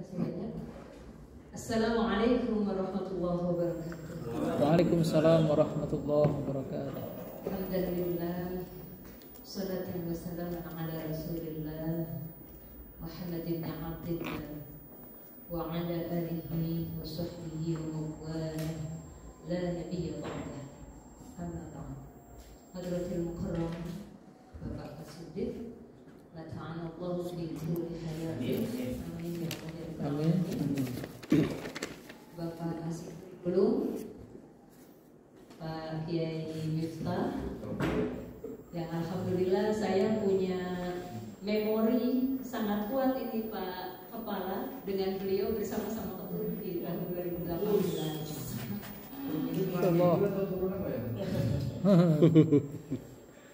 kasih banyak. Assalamualaikum warahmatullahi wabarakatuh. Waalaikumsalam warahmatullahi wabarakatuh. Alhamdulillah, salatu wassalamu ala Rasulillah Muhammad ibn Abdillah wa ala alihi wa sahbihi wa man la nabiyya ba'dah. Amma ba'd. Hadratil mukarram Bapak Kasudin, lata'ana Allah fi tuli hayati. Amin ya rabbal alamin. Bapak Asik dulu, Pak Kiai Miftah, yang alhamdulillah saya punya memori sangat kuat ini Pak Kepala, dengan beliau bersama-sama ketemu di tahun 2018.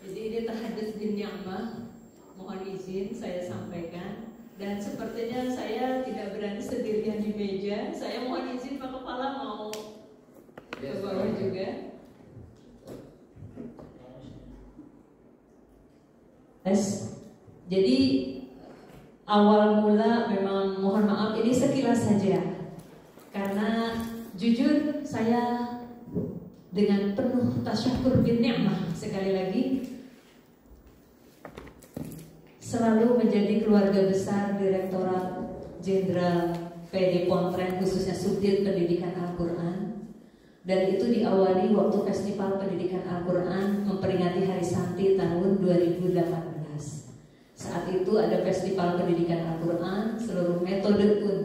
Jadi ini tahadus bin ni'mah, mohon izin saya sampaikan. Dan sepertinya saya tidak berani sendirian di meja. Saya mohon izin Pak Kepala mau ke bawah juga. Jadi awal mula memang mohon maaf ini sekilas saja, karena jujur saya dengan penuh tasyukur bin ni'mah sekali lagi selalu menjadi keluarga besar Direktorat Jenderal PD Pontren, khususnya Subdit Pendidikan Al-Quran. Dan itu diawali waktu Festival Pendidikan Al-Quran memperingati Hari Santi tahun 2018. Saat itu ada Festival Pendidikan Al-Quran, seluruh metode pun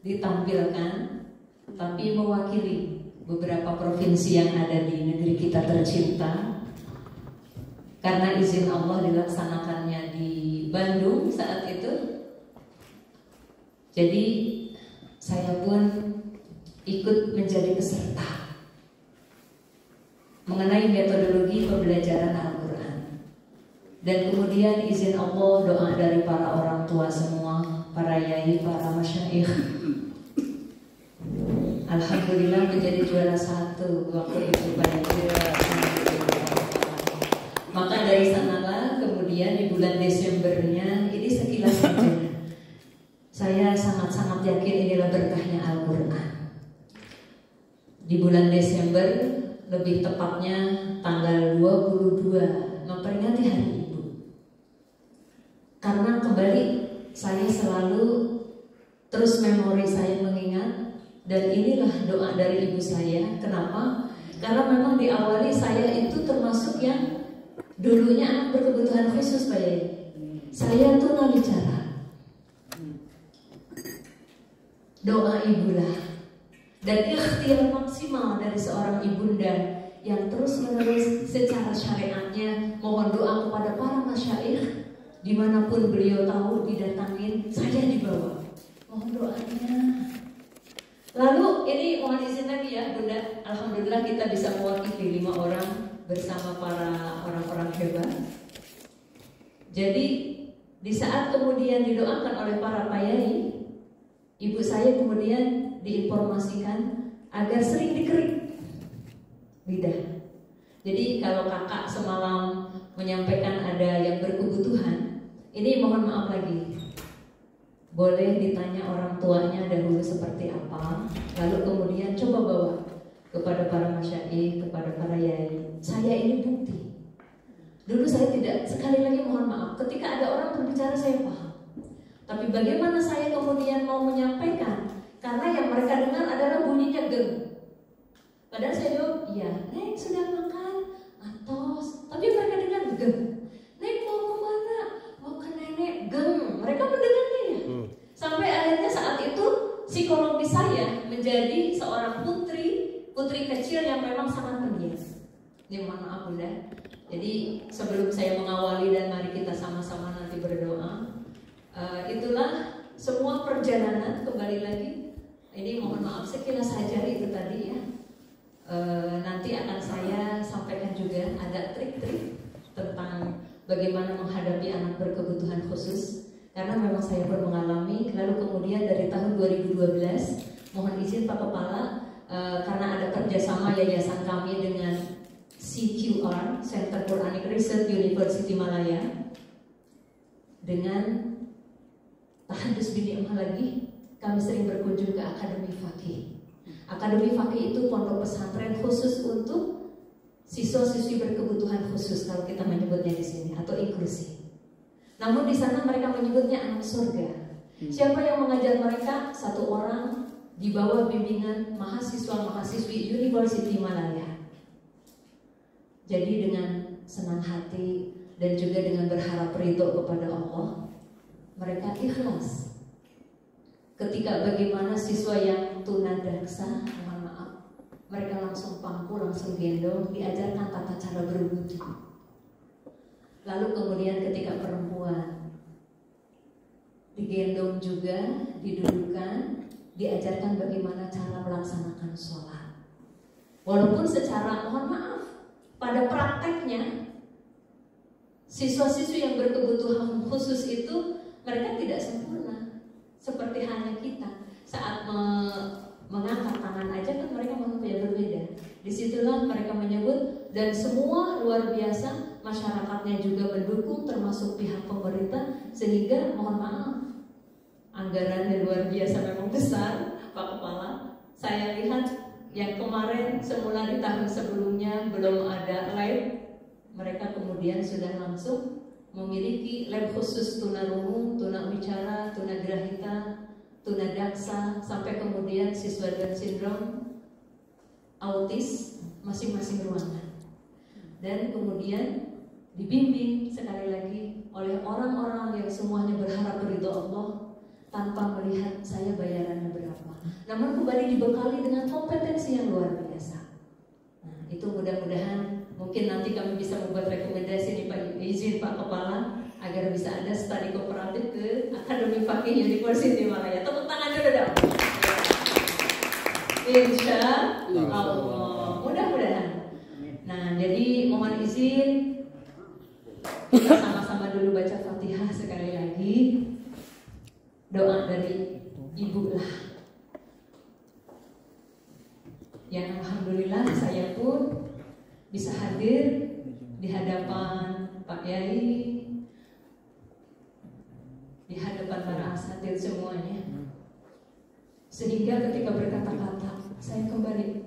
ditampilkan, tapi mewakili beberapa provinsi yang ada di negeri kita tercinta. Karena izin Allah dilaksanakannya di Bandung saat itu, jadi saya pun ikut menjadi peserta mengenai metodologi pembelajaran Al-Quran. Dan kemudian izin Allah, doa dari para orang tua semua, para yai, para masyayikh, alhamdulillah menjadi juara 1 waktu itu pada maka dari sanalah kemudian di bulan Desembernya, ini sekilas saja, saya sangat-sangat yakin inilah berkahnya Al-Quran. Di bulan Desember, lebih tepatnya tanggal 22, memperingati Hari Ibu. Karena kembali saya selalu terus memori saya mengingat, dan inilah doa dari ibu saya. Kenapa? Karena memang diawali saya itu termasuk yang dulunya anak berkebutuhan khusus, Pak Yai. Saya tunawicara. Doa ibulah dan ikhtiar maksimal dari seorang ibunda yang terus menerus secara syariatnya mohon doa kepada para masyayikh dimanapun beliau tahu didatangin, saya dibawa. Mohon doanya. Lalu ini mohon izin lagi ya Bunda, alhamdulillah kita bisa mewakili 5 orang bersama para orang-orang hebat. Jadi di saat kemudian didoakan oleh para payai, ibu saya kemudian diinformasikan agar sering dikerik lidah. Jadi kalau kakak semalam menyampaikan ada yang berkebutuhan, ini mohon maaf lagi, boleh ditanya orang tuanya dahulu seperti apa, lalu kemudian coba bawa kepada para masyayikh, kepada para yai. Saya ini bukti. Dulu saya tidak, sekali lagi mohon maaf, ketika ada orang berbicara saya paham. Tapi bagaimana saya kemudian mau menyampaikan? Karena yang mereka dengar adalah bunyinya geng. Padahal saya jawab, iya, Neng sudah makan, atos. Tapi mereka dengar geng. Neng mau kemana? Mau ke nenek, geng. Mereka mendengarnya ya. Sampai akhirnya saat itu psikologi saya menjadi seorang putri kecil yang memang sangat pendiam. Ini mohon maaf Bunda. Jadi sebelum saya mengawali dan mari kita sama-sama nanti berdoa, itulah semua perjalanan kembali lagi. Ini mohon maaf sekilas saja itu tadi ya. Nanti akan saya sampaikan juga ada trik-trik tentang bagaimana menghadapi anak berkebutuhan khusus. Karena memang saya pun mengalami. Lalu kemudian dari tahun 2012, mohon izin Pak Kepala, karena ada kerjasama yayasan kami dengan CQR, Center Quranic Research University Malaya, dengan tahadus bin ni'mah lagi, kami sering berkunjung ke Akademi Fakih. Akademi Fakih itu pondok pesantren khusus untuk siswa-siswi berkebutuhan khusus kalau kita menyebutnya di sini, atau inklusi. Namun di sana mereka menyebutnya anak surga. Siapa yang mengajar mereka? Satu orang di bawah bimbingan mahasiswa-mahasiswi University Malaya. Jadi dengan senang hati dan juga dengan berharap ridho kepada Allah, mereka ikhlas. Ketika bagaimana siswa yang tunadaksa, mohon maaf, mereka langsung pangku, langsung gendong, diajarkan tata cara berwudu. Lalu kemudian ketika perempuan digendong juga, didudukkan, diajarkan bagaimana cara melaksanakan sholat. Walaupun secara, mohon maaf, pada prakteknya siswa-siswi yang berkebutuhan khusus itu mereka tidak sempurna. Seperti hanya kita saat mengangkat tangan aja kan mereka manusia berbeda. Disitulah mereka menyebut, dan semua luar biasa, masyarakatnya juga mendukung, termasuk pihak pemerintah, sehingga mohon maaf, anggarannya luar biasa memang besar, Pak Kepala. Saya lihat yang kemarin semula di tahun sebelumnya belum ada lab, mereka kemudian sudah langsung memiliki lab khusus tunarungu, tunawicara, tunagrahita, tunadaksa, sampai kemudian siswa Down syndrome, autis, masing-masing ruangan. Dan kemudian dibimbing sekali lagi oleh orang-orang yang semuanya berharap ridho Allah tanpa melihat saya bayarannya berapa. Namun kembali dibekali dengan kompetensi yang luar biasa. Nah, itu mudah-mudahan mungkin nanti kami bisa membuat rekomendasi nih Pak, izin Pak Kepala, agar bisa ada studi kooperatif ke Akademi Fakih University Malaya. Tepuk tangan dulu dong. Insya Allah. Mudah-mudahan. Nah, jadi mohon izin kita sama-sama dulu baca Fatihah sekali lagi. Doa dari Ibu lah. Yang alhamdulillah saya pun bisa hadir di hadapan Pak Yai, di hadapan para asatidz semuanya, sehingga ketika berkata-kata saya kembali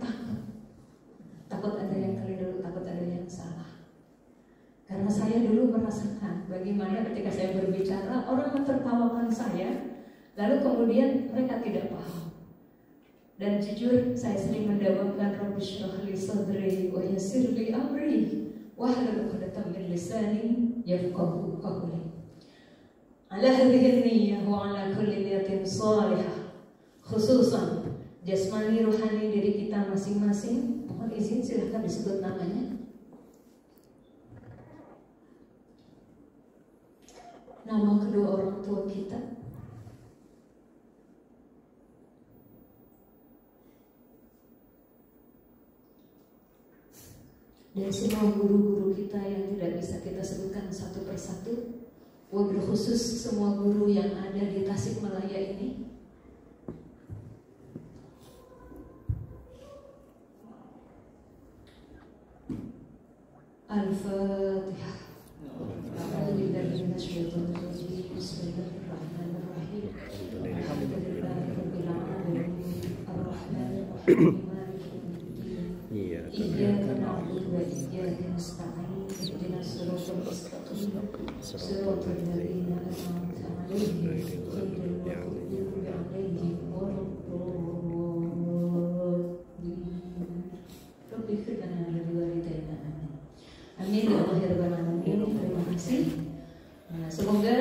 takut ada yang keliru, takut ada yang salah, karena saya dulu merasakan bagaimana ketika saya berbicara orang menertawakan saya, lalu kemudian mereka tidak paham. Dan jujur saya sering mendawamkan Rabbi shrah li sadri wa yassir li amri wahlul 'uqdatam min lisani yafqahu qawli. Ala hadhihi niyyah wa ala kulli niyatin salihah, khususan jasmani rohani diri kita masing-masing. Mohon izin silahkan disebut namanya. Nama kedua orang tua kita, dan semua guru-guru kita yang tidak bisa kita sebutkan satu persatu, wabil khusus semua guru yang ada di Tasikmalaya ini. Al-Fatihah. Bismillahirrahmanirrahim. Alhamdulillahirabbil alamin. Ar-Rahmanir-Rahim. Iyyaka na'budu wa iyyaka nasta'in. Ihdinas siratal mustaqim. Siratal ladzina an'amta 'alaihim ghairil maghdubi 'alaihim waladdallin. Rabbi ighfir lana wa li walidayna. Amin ya Allah ya rabbal alamin. Terima kasih. Nah, semoga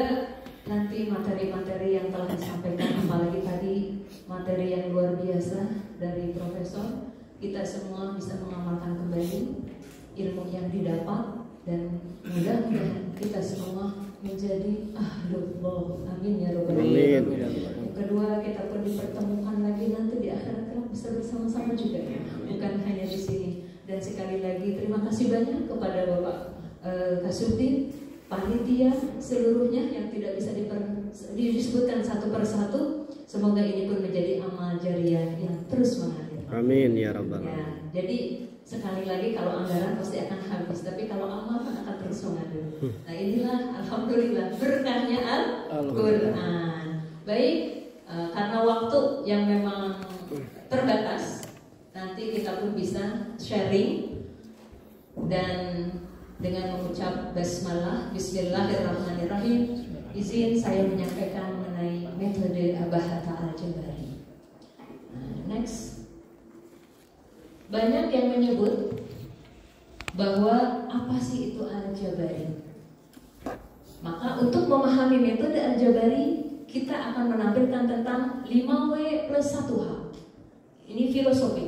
nanti materi-materi yang telah disampaikan, apalagi tadi materi yang luar biasa dari Profesor, kita semua bisa mengamalkan kembali ilmu yang didapat, dan mudah-mudahan kita semua menjadi ahlullah. Amin ya rabbal alamin. Yang kedua, kita pun dipertemukan lagi nanti di akhirat kelak bisa bersama-sama juga, bukan hanya di sini. Dan sekali lagi terima kasih banyak kepada Bapak Kasubdin, panitia seluruhnya yang tidak bisa disebutkan satu persatu. Semoga ini pun menjadi amal jariah yang terus mengalir. Amin ya rabbal alamin. Ya, jadi sekali lagi kalau anggaran pasti akan habis, tapi kalau amal akan terus mengalir. Nah inilah alhamdulillah berkahnya Al-Quran. Baik, Karena waktu yang memang terbatas, nanti kita pun bisa sharing dan dengan mengucap basmalah, bismillahirrahmanirrahim, izin saya menyampaikan mengenai metode Abah Hatta Al-Jabari. Next, banyak yang menyebut bahwa apa sih itu Al-Jabari? Maka untuk memahami metode Al-Jabari, kita akan menampilkan tentang 5W plus 1H. Ini filosofi.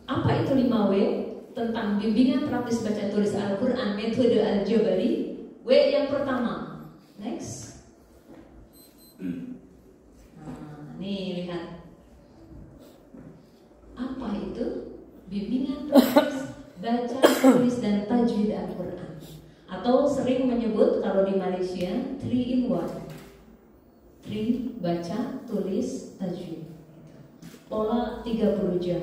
Apa itu 5W? Tentang bimbingan praktis baca tulis Al-Quran metode Al-Jabari. W yang pertama. Next. Nih lihat. Apa itu? Bimbingan praktis baca tulis dan tajwid Al-Quran. Atau sering menyebut kalau di Malaysia 3 in 1. 3 baca, tulis, tajwid. Pola 30 jam.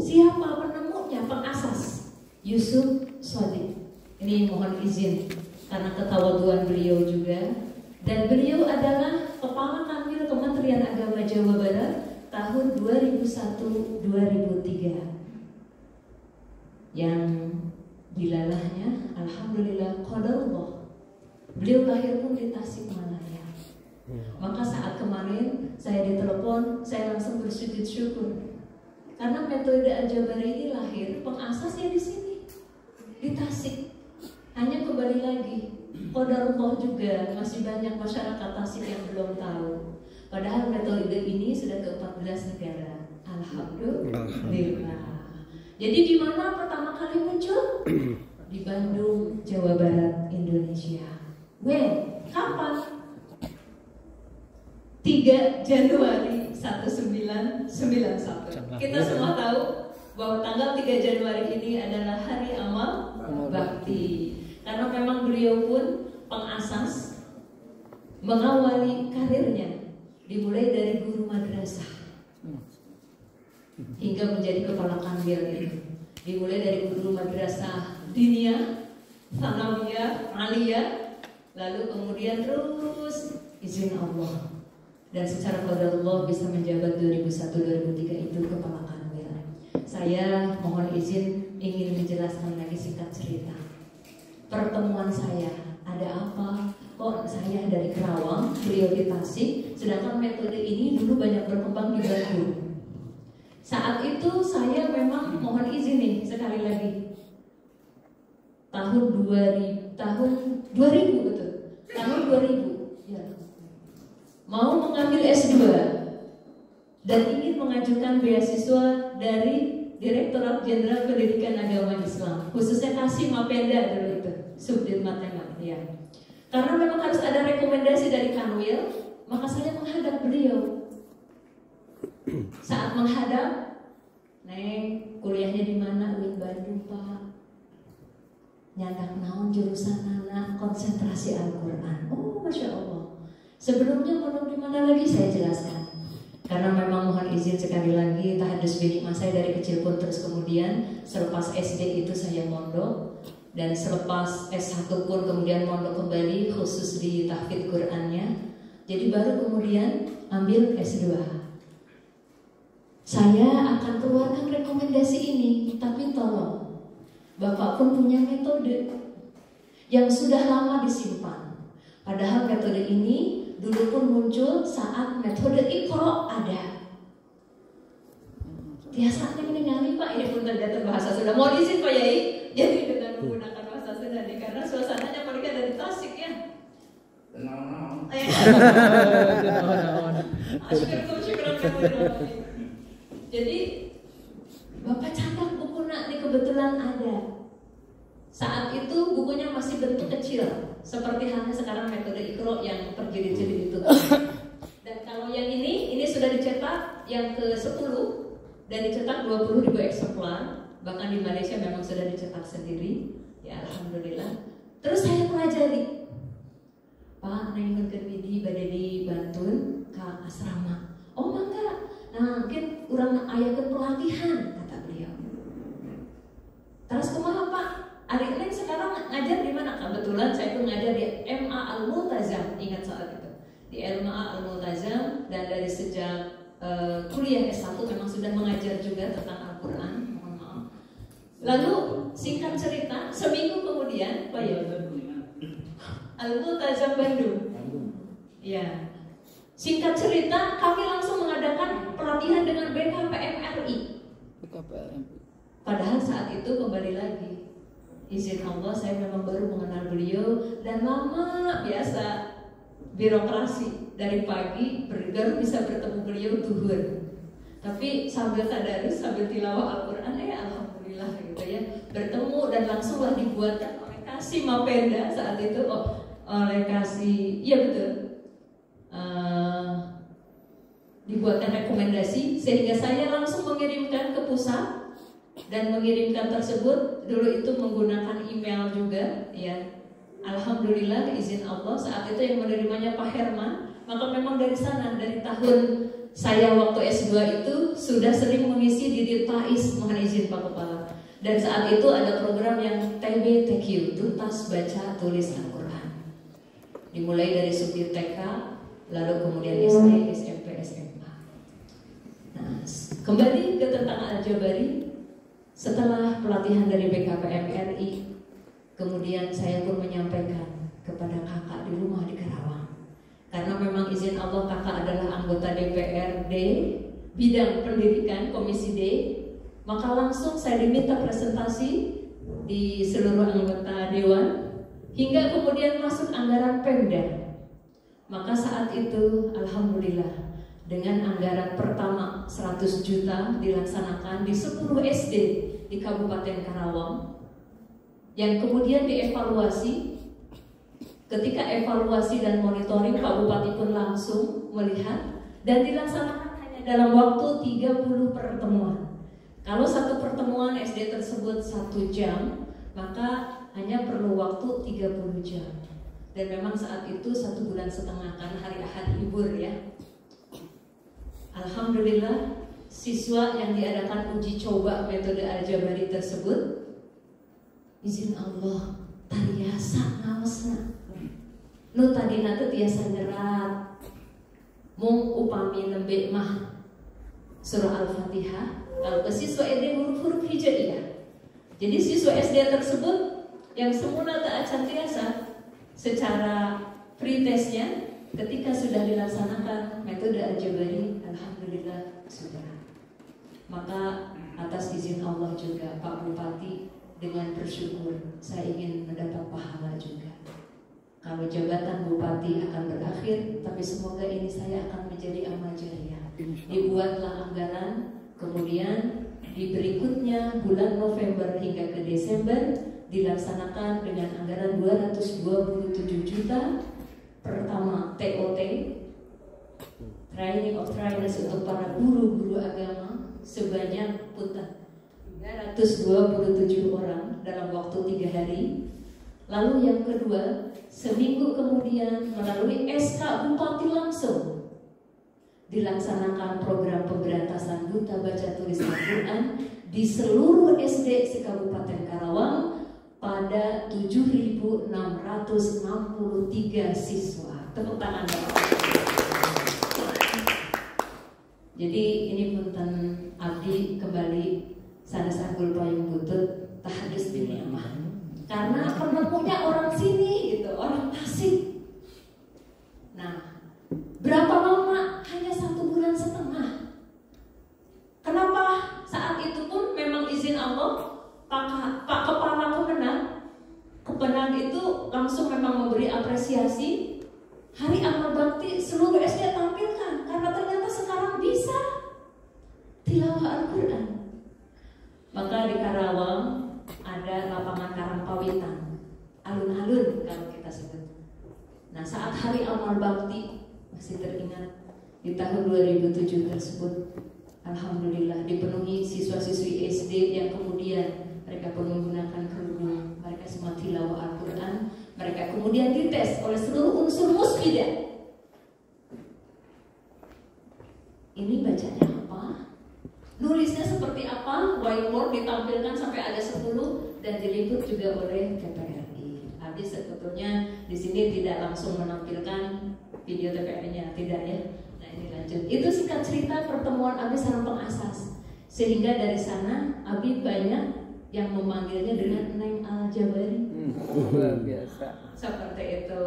Siapa penemunya? Pengasas Yusuf Shadiq. Ini mohon izin karena ketawaduan beliau juga. Dan beliau adalah Kepala Kanwil Kementerian Agama Jawa Barat tahun 2001-2003. Yang dilalahnya, alhamdulillah, qadarullah. Beliau lahir pun di Tasikmalaya. Maka saat kemarin saya ditelepon, saya langsung bersujud syukur karena metode Al-Jabari ini lahir pengasasnya di sini, di Tasik. Hanya kembali lagi, qadarullah juga masih banyak masyarakat Tasik yang belum tahu. Padahal metode ini sudah ke 14 negara. Alhamdulillah. Jadi di mana pertama kali muncul? Di Bandung, Jawa Barat, Indonesia. Kapan? 3 Januari 1991. Kita semua tahu bahwa tanggal 3 Januari ini adalah hari amal bakti. Karena memang beliau pun pengasas mengawali karirnya dimulai dari guru madrasah hingga menjadi kepala kanwil itu. Dimulai dari guru madrasah diniyah, tsanawiyah, aliyah, lalu kemudian terus izin Allah. Dan secara qadarullah bisa menjabat 2001-2003 itu kepala kanwil. Saya mohon izin ingin menjelaskan lagi singkat cerita. Pertemuan saya, ada apa? Kok saya dari Kerawang, beliau di Tasik, sedangkan metode ini dulu banyak berkembang di Bandung. Saat itu saya memang mohon izin nih sekali lagi. Tahun 2000 betul. Tahun 2000 ya. Mau mengambil S2 dan ingin mengajukan beasiswa dari Direktorat Jenderal Pendidikan Agama Islam, khususnya Kasim Mapenda dulu itu, Subdit Matemat ya. Karena memang harus ada rekomendasi dari kanwil, maka saya menghadap beliau. Saat menghadap, Neng, kuliahnya di mana? UIN Bandung, Pak. Nyandak naon jurusan anak konsentrasi Al-Quran. Oh, Masya Allah. Sebelumnya mondok di mana lagi saya jelaskan. Karena memang mohon izin sekali lagi, tahadus binikmah saya dari kecil pun terus kemudian selepas SD itu saya mondok dan selepas S1 pun kemudian mondok kembali khusus di tahfidz Qur'annya. Jadi baru kemudian ambil S2. Saya akan keluarkan rekomendasi ini, tapi tolong Bapak pun punya metode yang sudah lama disimpan. Padahal metode ini dulu pun muncul saat metode Iqra ada. Biasanya mendengar Pak, ini pun terjatuh bahasa Sunda. Mau izin Pak Yai, jadi dengan menggunakan bahasa Sunda nih, karena suasananya mereka dari Tasik ya. Jadi Bapak catat buku nak ini kebetulan ada. Saat itu bukunya masih bentuk kecil, seperti halnya sekarang metode Iqra yang terjadi itu. Dan kalau yang ini sudah dicetak yang ke-10 dan dicetak 20.000 eksemplar. Bahkan di Malaysia memang sudah dicetak sendiri. Ya alhamdulillah. Terus saya pelajari. Pak, naik ke Widi badai Bantun ke asrama. Oh mangga. Nah, mungkin urang ayakeun pelatihan kata beliau. Terus kumaha Pak? Adik Neng sekarang ngajar di mana? Kebetulan saya pun ngajar di MA Al-Multazam, ingat saat itu. di LMA Al-Multazam, dan dari sejak kuliah S1 memang sudah mengajar juga tentang Al-Quran. Mohon maaf. Lalu singkat cerita, seminggu kemudian, Al-Multazam Bandung. Ya. Singkat cerita, kami langsung mengadakan pelatihan dengan BKPM-RI. Padahal saat itu kembali lagi, izin Allah saya memang baru mengenal beliau dan lama biasa birokrasi dari pagi baru bisa bertemu beliau zuhur. Tapi sambil tadarus, sambil tilawah Al-Quran, alhamdulillah gitu ya, bertemu dan langsunglah dibuatkan oleh Kasih Mapenda saat itu, oleh Kasih, iya betul, dibuatkan rekomendasi sehingga saya langsung mengirimkan ke pusat dan mengirimkan tersebut dulu itu menggunakan email juga ya. Alhamdulillah izin Allah saat itu yang menerimanya Pak Herman. Maka memang dari sana, dari tahun saya waktu S2 itu sudah sering mengisi di Ditais, mohon izin Pak Kepala. Dan saat itu ada program yang TBTQ, tuntas baca tulis Al-Quran. Dimulai dari subjek TK, lalu kemudian SD, SMP, SMA. Nah, kembali ke tentang Al-Jabari. Setelah pelatihan dari BKPM RI, kemudian saya pun menyampaikan kepada kakak di rumah di Karawang. Karena memang izin Allah kakak adalah anggota DPRD bidang pendidikan Komisi D, maka langsung saya diminta presentasi di seluruh anggota dewan hingga kemudian masuk anggaran Pemda. Maka saat itu alhamdulillah dengan anggaran pertama 100 juta dilaksanakan di 10 SD di Kabupaten Karawang yang kemudian dievaluasi. Ketika evaluasi dan monitoring, Pak Bupati pun langsung melihat dan dilaksanakan hanya dalam waktu 30 pertemuan. Kalau satu pertemuan SD tersebut 1 jam, maka hanya perlu waktu 30 jam. Dan memang saat itu 1,5 bulan kan hari Ahad libur ya. Alhamdulillah siswa yang diadakan uji coba metode Al-Jabari tersebut, izin Allah tariasa ngawasna. Nu tadina teh tiasa nyerat mung upami nembe mah surah Al-Fatihah. Kalau ke siswa SD huruf-huruf hijaiyah. Jadi siswa SD tersebut yang semula tak acan tiasa secara pretestnya ketika sudah dilaksanakan metode Al-Jabari, alhamdulillah sudah. Maka atas izin Allah juga Pak Bupati dengan bersyukur saya ingin mendapat pahala juga. Kalau jabatan bupati akan berakhir, tapi semoga ini saya akan menjadi amal jariah. Dibuatlah anggaran, kemudian di berikutnya bulan November hingga ke Desember dilaksanakan dengan anggaran 227 juta. Pertama TOT, Training of Trainers untuk para guru-guru agama sebanyak 327 orang dalam waktu 3 hari. Lalu yang kedua, seminggu kemudian melalui SK Bupati langsung dilaksanakan program pemberantasan buta baca tulis Al-Quran di seluruh SD se-Kabupaten Karawang pada 7.663 siswa. Tepuk tangan Bapak. Jadi ini punten abdi kembali sanes anggul payung butut tahadus biniamah. Karena penemunya orang sini gitu, orang Tasik. Nah, berapa lama? Hanya 1,5 bulan. Kenapa saat itu pun memang izin Allah Pak Kepala Kemenang itu langsung memang memberi apresiasi. Hari Amal Bakti seluruh SD tampilkan karena ternyata sekarang bisa tilawah Al-Quran. Maka di Karawang ada lapangan Karangpawitan, alun-alun kalau kita sebut. Nah saat hari Amal Bakti masih teringat di tahun 2007 tersebut, alhamdulillah dipenuhi siswa-siswi SD yang kemudian mereka pun menggunakan kerudung, mereka semua tilawah Al-Quran, mereka kemudian dites oleh seluruh unsur musbidah. Ini bacanya apa? Nulisnya seperti apa? Whiteboard ditampilkan sampai ada 10 dan diliput juga oleh TPRI. Habis sebetulnya di sini tidak langsung menampilkan video TPM-nya? Tidak ya. Nah ini lanjut. Itu singkat cerita pertemuan Abi sama pengasas. Sehingga dari sana Abi banyak yang memanggilnya dengan Neng Al-Jabari. Luar biasa. Seperti itu.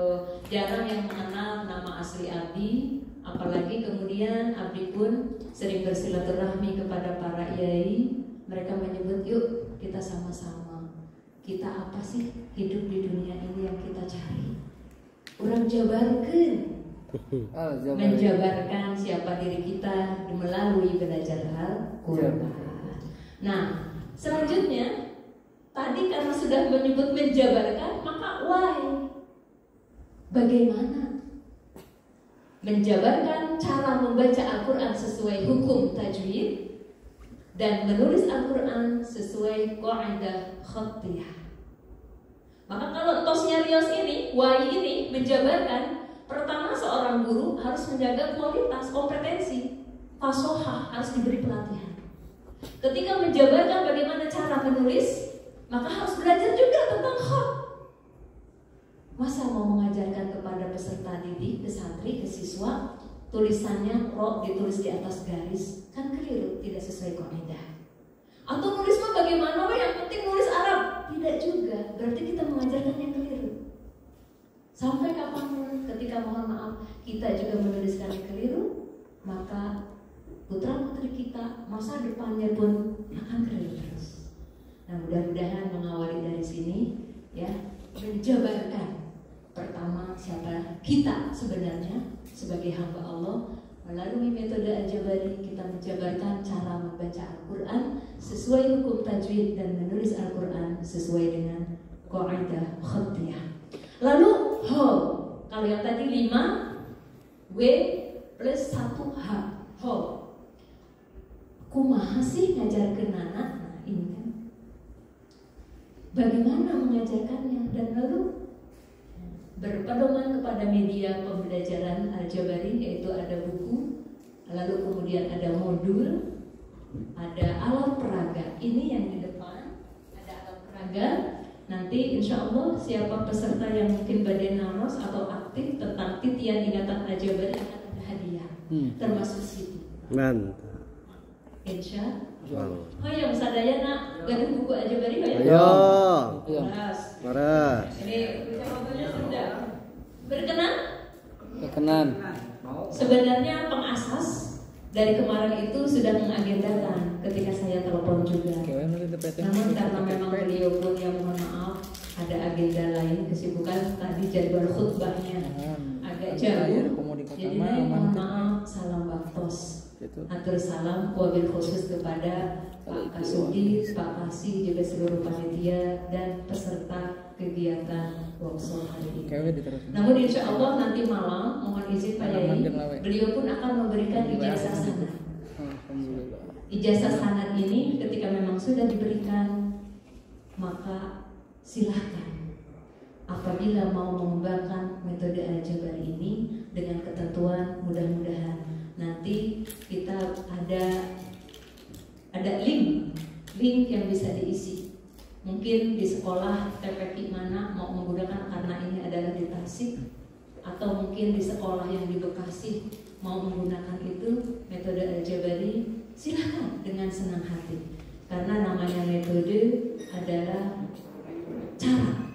Jarang yang mengenal nama asli Abi. Apalagi kemudian Abi pun sering bersilaturahmi kepada para yai. Mereka menyebut, yuk kita sama-sama. Kita apa sih hidup di dunia ini yang kita cari? Orang jabarkan. Menjabarkan siapa diri kita melalui belajar Al-Quran. Nah, selanjutnya tadi karena sudah menyebut menjabarkan, maka why? Bagaimana? Menjabarkan cara membaca Al-Quran sesuai hukum tajwid dan menulis Al-Quran sesuai qaidah khattiyah. Maka kalau tosnya Rios ini, why ini menjabarkan. Pertama, seorang guru harus menjaga kualitas, kompetensi, fasohah, harus diberi pelatihan. Ketika menjabarkan bagaimana cara menulis, maka harus belajar juga tentang khat. Masa mau mengajarkan kepada peserta didik, ke santri, ke siswa, tulisannya ro ditulis di atas garis, kan keliru, tidak sesuai kaidah. Atau nulis mah bagaimana, yang penting nulis Arab? Tidak juga, berarti kita mengajarkan yang keliru. Sampai kapanpun ketika mohon maaf kita juga menuliskan yang keliru, maka putra putri kita masa depannya pun akan keliru terus. Nah mudah-mudahan mengawali dari sini ya, menjabarkan pertama siapa kita sebenarnya sebagai hamba Allah. Melalui metode Al-Jabari kita menjabarkan cara membaca Al-Quran sesuai hukum tajwid dan menulis Al-Quran sesuai dengan qaidah khattiyah. Lalu ho, kalau yang tadi 5 W plus 1 H, ho. Kumaha sih ngajarkeun anak? Nah ini kan. Bagaimana mengajarkannya? Dan lalu berpedoman kepada media pembelajaran Al-Jabari, yaitu ada buku, lalu kemudian ada modul, ada alat peraga. Ini yang di depan, ada alat peraga. Nanti insya Allah siapa peserta yang mungkin badai naros atau aktif tentang titian ingatan Al-Jabari akan ada hadiah, termasuk CD. Mantap. Insya Allah. Oh ya, sadaya nak gaduh buku Al-Jabari ya? Ayo. Maras. Ini jawabannya sudah berkenan? Berkenan. Sebenarnya pengasas dari kemarin itu sudah mengagendakan ketika saya telepon juga. Namun karena memang beliau pun yang mohon maaf ada agenda lain, kesibukan tadi jadwal khutbahnya agak jauh. Jadi mohon maaf, salam baktos. Atur salam wabil khusus kepada Pak Kasudi, Pak Kasih, juga seluruh panitia dan peserta kegiatan workshop hari ini. Namun insya Allah nanti malam mohon izin Pak Yai, beliau pun akan memberikan ijazah sanad. Ijazah sanad ini ketika memang sudah diberikan, maka silahkan apabila mau mengembangkan metode Al-Jabari ini dengan ketentuan, mudah-mudahan nanti kita ada link yang bisa diisi. Mungkin di sekolah TPK mana mau menggunakan karena ini adalah di Tasik, atau mungkin di sekolah yang di Bekasi mau menggunakan itu metode Al-Jabari, silahkan dengan senang hati. Karena namanya metode adalah cara.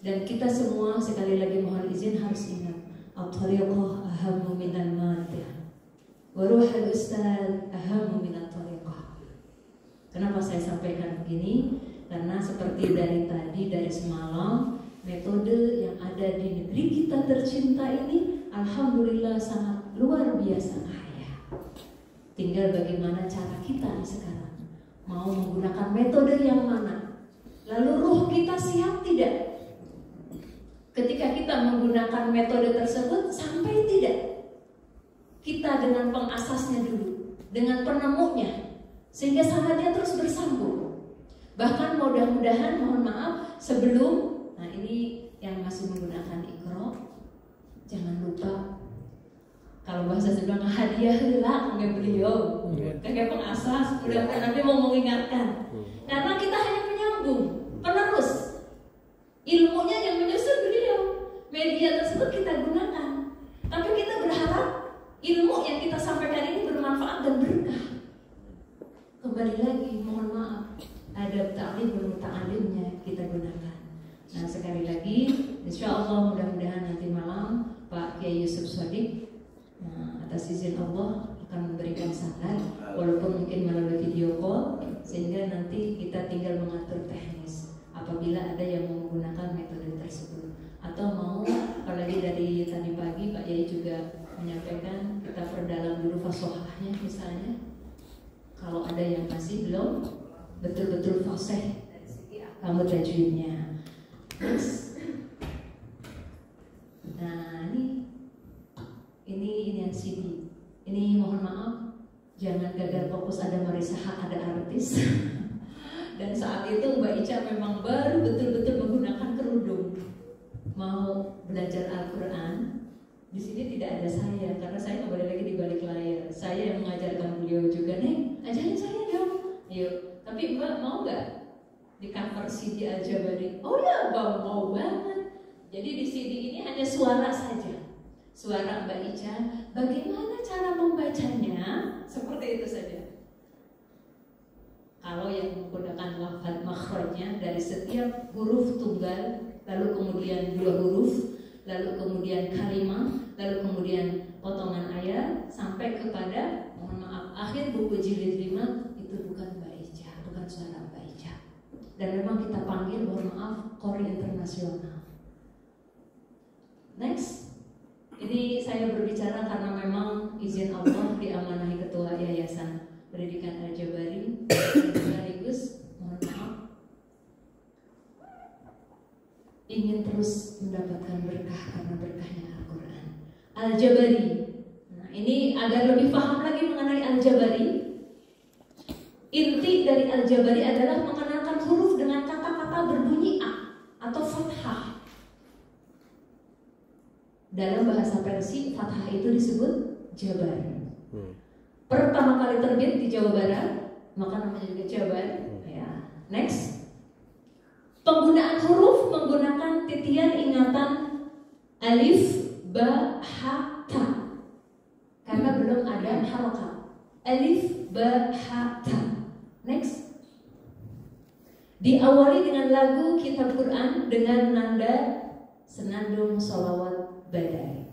Dan kita semua sekali lagi mohon izin harus ingat, at-tariqah ahammu minal matiah wa ruhul ustad ahammu minat tariqah. Kenapa saya sampaikan begini? Karena seperti dari tadi, dari semalam, metode yang ada di negeri kita tercinta ini alhamdulillah sangat luar biasa kaya. Tinggal bagaimana cara kita sekarang mau menggunakan metode yang mana. Lalu ruh kita siap tidak? Ketika kita menggunakan metode tersebut, sampai tidak kita dengan pengasasnya dulu, dengan penemunya, sehingga sanadnya terus bersambung. Bahkan mudah-mudahan, mohon maaf, sebelum, nah ini yang masih menggunakan Iqra, jangan lupa kalau bahasa Sunda hadiah lah kagak beliau, kagak pengasas, mudah-mudahan nanti mau mengingatkan. Karena kita hanya menyambung, penerus ilmunya yang menyusun beliau. Media tersebut kita gunakan. ilmu yang kita sampaikan ini bermanfaat dan berkah. Kembali lagi, mohon maaf, adab ta'lim dan muta'alimnya kita gunakan. Nah, sekali lagi, insya Allah mudah-mudahan nanti malam Pak Kiai Yusuf Shadiq atas izin Allah akan memberikan saran, walaupun mungkin melalui video call, sehingga nanti kita tinggal mengatur teknis apabila ada yang menggunakan metode tersebut. Atau mau, apalagi dari tadi pagi Pak Yai juga menyampaikan, kita perdalam dulu fasohahnya misalnya. Kalau ada yang masih belum betul-betul fasih dari segi kamu tajwidnya. Nah, ini yang CD. Ini mohon maaf, jangan gagal fokus, ada Marisaha, ada artis. Dan saat itu Mbak Ica memang baru betul-betul menggunakan kerudung, mau belajar Al-Quran. Di sini tidak ada saya, karena saya kembali lagi di balik layar. Saya yang mengajarkan beliau juga, nih, ajarin saya dong. Yuk, tapi Mbak mau nggak di cover CD Al-Jabari? Oh ya, mau banget. Jadi di CD ini hanya suara saja, suara Mbak Ica. Bagaimana cara membacanya? Seperti itu saja. Kalau yang menggunakan lafaz makhrajnya dari setiap huruf tunggal, lalu kemudian dua huruf, lalu kemudian kalimat, lalu kemudian potongan ayat, sampai kepada, mohon maaf, akhir buku jilid 5, itu bukan Mbak Ica, bukan suara Mbak Ica. Dan memang kita panggil, mohon maaf, Qori internasional. Next, ini saya berbicara karena memang izin Allah diamanahi Ketua Yayasan Pendidikan Al-Jabari, sekaligus, mohon maaf, ingin terus mendapatkan berkah karena berkahnya Al-Quran. Al-Jabari. Nah, ini agar lebih paham lagi mengenai Al-Jabari. Inti dari Al-Jabari adalah mengenalkan huruf dengan kata-kata berbunyi A atau fathah. Dalam bahasa Persia, fathah itu disebut Jabar. Pertama kali terbit di Jawa Barat, maka namanya juga Jabar. Ya. Next. Penggunaan huruf menggunakan titian ingatan alif, ba, ha, ta. Karena belum ada harokat. Alif, ba, ha, ta. Next. Diawali dengan lagu kitab Quran dengan nada senandung sholawat badai.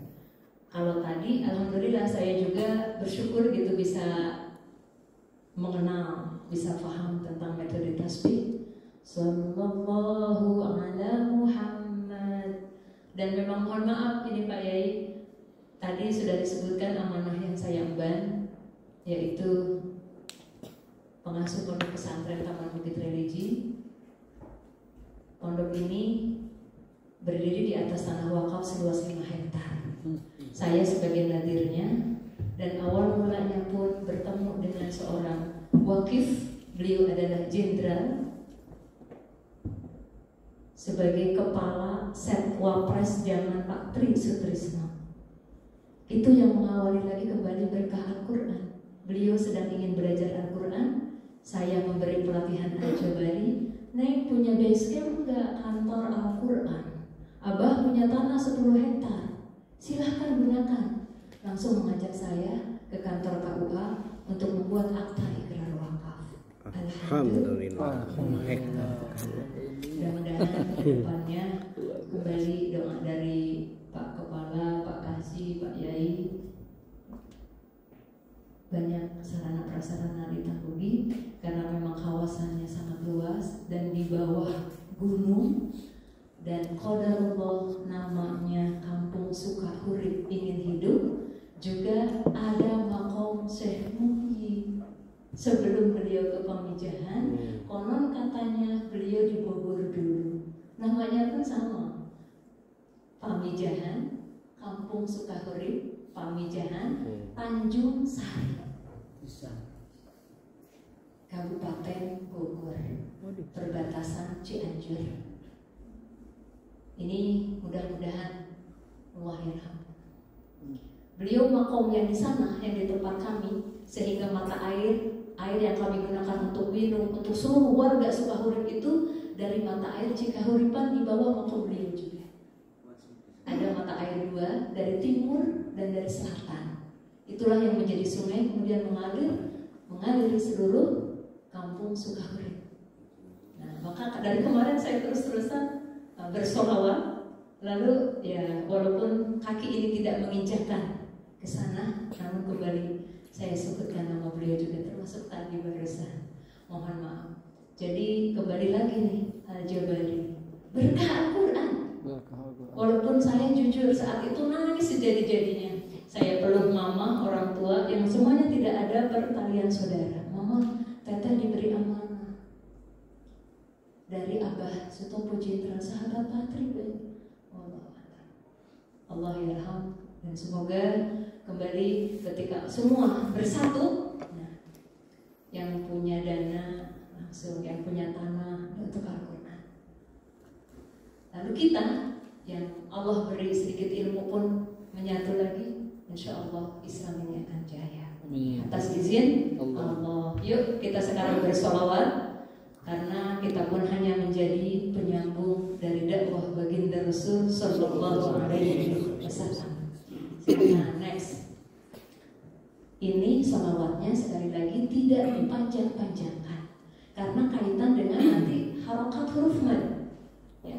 Kalau tadi, alhamdulillah saya juga bersyukur gitu bisa mengenal, bisa paham tentang metode tasbih. Sallallahu ala Muhammad. Dan memang mohon maaf ini Pak Yai, tadi sudah disebutkan amanah yang saya emban, yaitu pengasuh pondok pesantren Taman Bukit Religi. Pondok ini berdiri di atas tanah wakaf seluas 5 hektar. Saya sebagai nadirnya, dan awal mulanya pun bertemu dengan seorang wakif. Beliau adalah jenderal sebagai kepala Setwapres zaman Pak Tri Sutrisno. Itu yang mengawali lagi kembali berkah Al-Quran. Beliau sedang ingin belajar Al-Quran, saya memberi pelatihan Al-Jabari. Neng punya base camp enggak kantor Al-Quran? Abah punya tanah 10 hektar, silahkan gunakan. Langsung mengajak saya ke kantor KUA untuk membuat akta ikrar wakaf. Alhamdulillah. Mudah-mudahan ke depannya kembali doa dari Pak Kepala, Pak Kasih, Pak Yai, banyak sarana prasarana ditangguhi karena memang kawasannya sangat luas dan di bawah gunung. Dan qadarullah namanya Kampung Sukahurib ingin hidup, juga ada makom Syekh Muhyi. Sebelum beliau ke Pamijahan, konon katanya beliau di Bogor dulu. Namanya pun sama, Pamijahan, Kampung Sukahurib, Pamijahan, Tanjung Sari, Kabupaten Bogor, perbatasan Cianjur. Ini mudah-mudahan Allah yarham. Beliau makomnya di sana, yang di tempat kami, sehingga mata air yang kami gunakan untuk minum untuk seluruh warga Sukahurib itu dari mata air Cikahuripan di bawah makom beliau juga. Ada mata air 2 dari timur dan dari selatan. Itulah yang menjadi sungai kemudian mengaliri seluruh kampung Sukahurip. Nah, maka dari kemarin saya terus-terusan bersolawat. Lalu ya walaupun kaki ini tidak menginjakkan ke sana, namun kembali saya sebutkan nama beliau juga termasuk tadi barusan. Mohon maaf. Jadi kembali lagi nih Al-Jabari, berkah Al-Quran. Walaupun saya jujur saat itu nangis sejadi-jadinya. Saya peluk mama, orang tua yang semuanya tidak ada pertalian saudara. Mama, teteh diberi amanah dari Abah Sutopo Jitra, sahabat Patri. Allah yarham, dan semoga kembali ketika semua bersatu, nah, yang punya dana langsung, yang punya tanah untuk Al-Quran. Lalu kita yang Allah beri sedikit ilmu pun menyatu lagi, insya Allah Islam ini akan jaya. Atas izin Allah. Yuk kita sekarang bersolawat, karena kita pun hanya menjadi penyambung dari dakwah baginda Rasul Sallallahu Alaihi Wasallam. Nah, next, ini salawatnya sekali lagi tidak dipanjang-panjangkan, karena kaitan dengan nanti harokat huruf mad. Ya.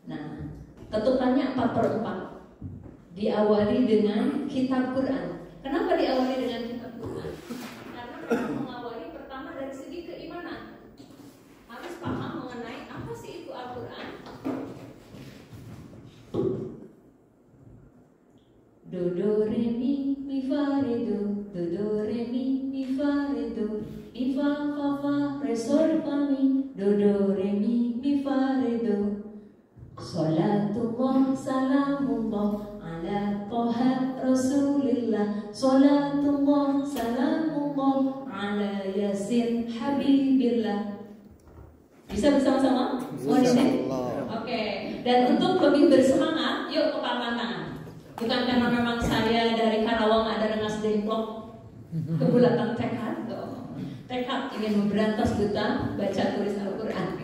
Nah, ketukannya 4/4. Diawali dengan kitab Quran. Kenapa diawali dengan kitab Quran? Karena kita mengawali pertama dari segi keimanan. Harus paham mengenai apa sih itu Al-Quran. Do do re mi mi fa re do, do do re mi fa re do, mi fa fa re sol fa mi, do do re mi fa re do. Salatullah salamullah ala Toha Rasulillah, salatullah salamullah ala Yasin Habibillah. Bisa bersama-sama? Oke. Dan untuk lebih bersemangat, yuk kepangkan tangan. Bukan karena memang saya dari Karawang ada rengas dengklok, kebulatan tekad. Tekad ingin memberantas buta baca tulis Al-Quran.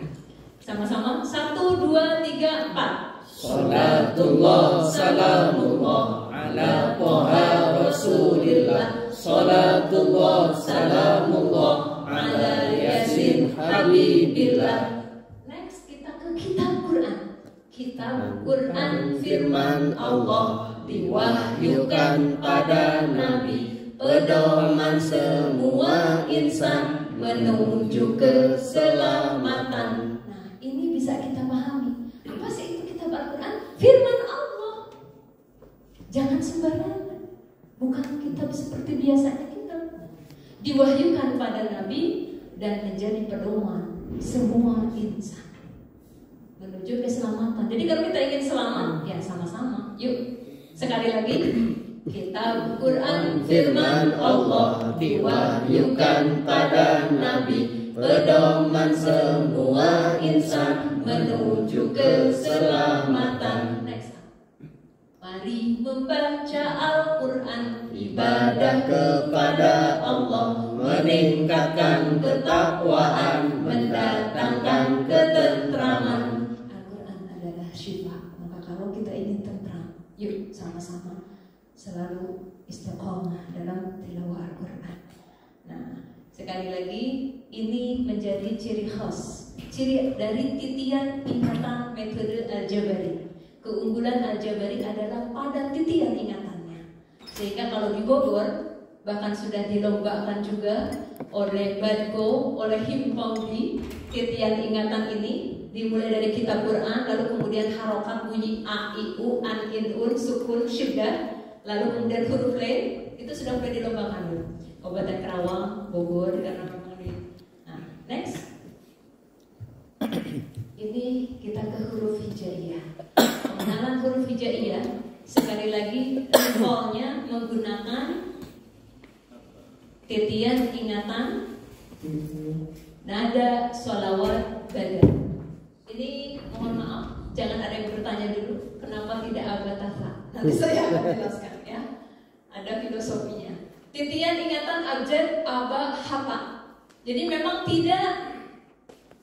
Sama-sama. 1, 2, 3, 4. Salatullah salamullah ala Toha Rasulillah, salatullah salamullah ala Yasin Habibillah. Next kita ke kitab Quran. Kitab Quran firman Allah, diwahyukan pada Nabi, pedoman semua insan menuju keselamatan. Nah, ini bisa kita pahami. Apa sih itu kitab Al-Quran? Firman Allah. Jangan sembarangan. Bukan kitab seperti biasanya kita. Diwahyukan pada Nabi dan menjadi pedoman semua insan menuju keselamatan. Jadi kalau kita ingin selamat, ya sama-sama. Yuk, sekali lagi. Kitab Quran firman Allah, diwahyukan pada Nabi, pedoman semua insan menuju keselamatan. Next. Mari membaca Al-Quran, ibadah kepada Allah, meningkatkan ketakwaan, mendatangkan ketentraman. Al-Quran adalah syifa. Maka kalau kita ingin tentram, yuk sama-sama selalu istiqomah dalam tilawah Al-Quran. Nah, sekali lagi ini menjadi ciri khas, ciri dari titian ingatan metode Al-Jabari. Keunggulan Al-Jabari adalah pada titian ingatannya. Sehingga kalau di Bogor bahkan sudah dilombakan juga oleh Badko, oleh Himpaudi, titian ingatan ini dimulai dari kitab Quran, lalu kemudian harokat bunyi a, i, u, an, in, un, sukun, syiddah, lalu kemudian huruf lain, itu sudah mulai dilombakan dulu. Kabupaten Karawang, Bogor, karena memang di. Nah, next. Ini kita ke huruf hijaiyah. Pengenalan huruf hijaiyah, sekali lagi recall-nya menggunakan titian ingatan, nada, sholawat, badan. Ini mohon maaf, jangan ada yang bertanya dulu kenapa tidak abatasa. Nanti saya akan jelaskan ya. Ada filosofinya. Titian ingatan abjad aba hata. Jadi memang tidak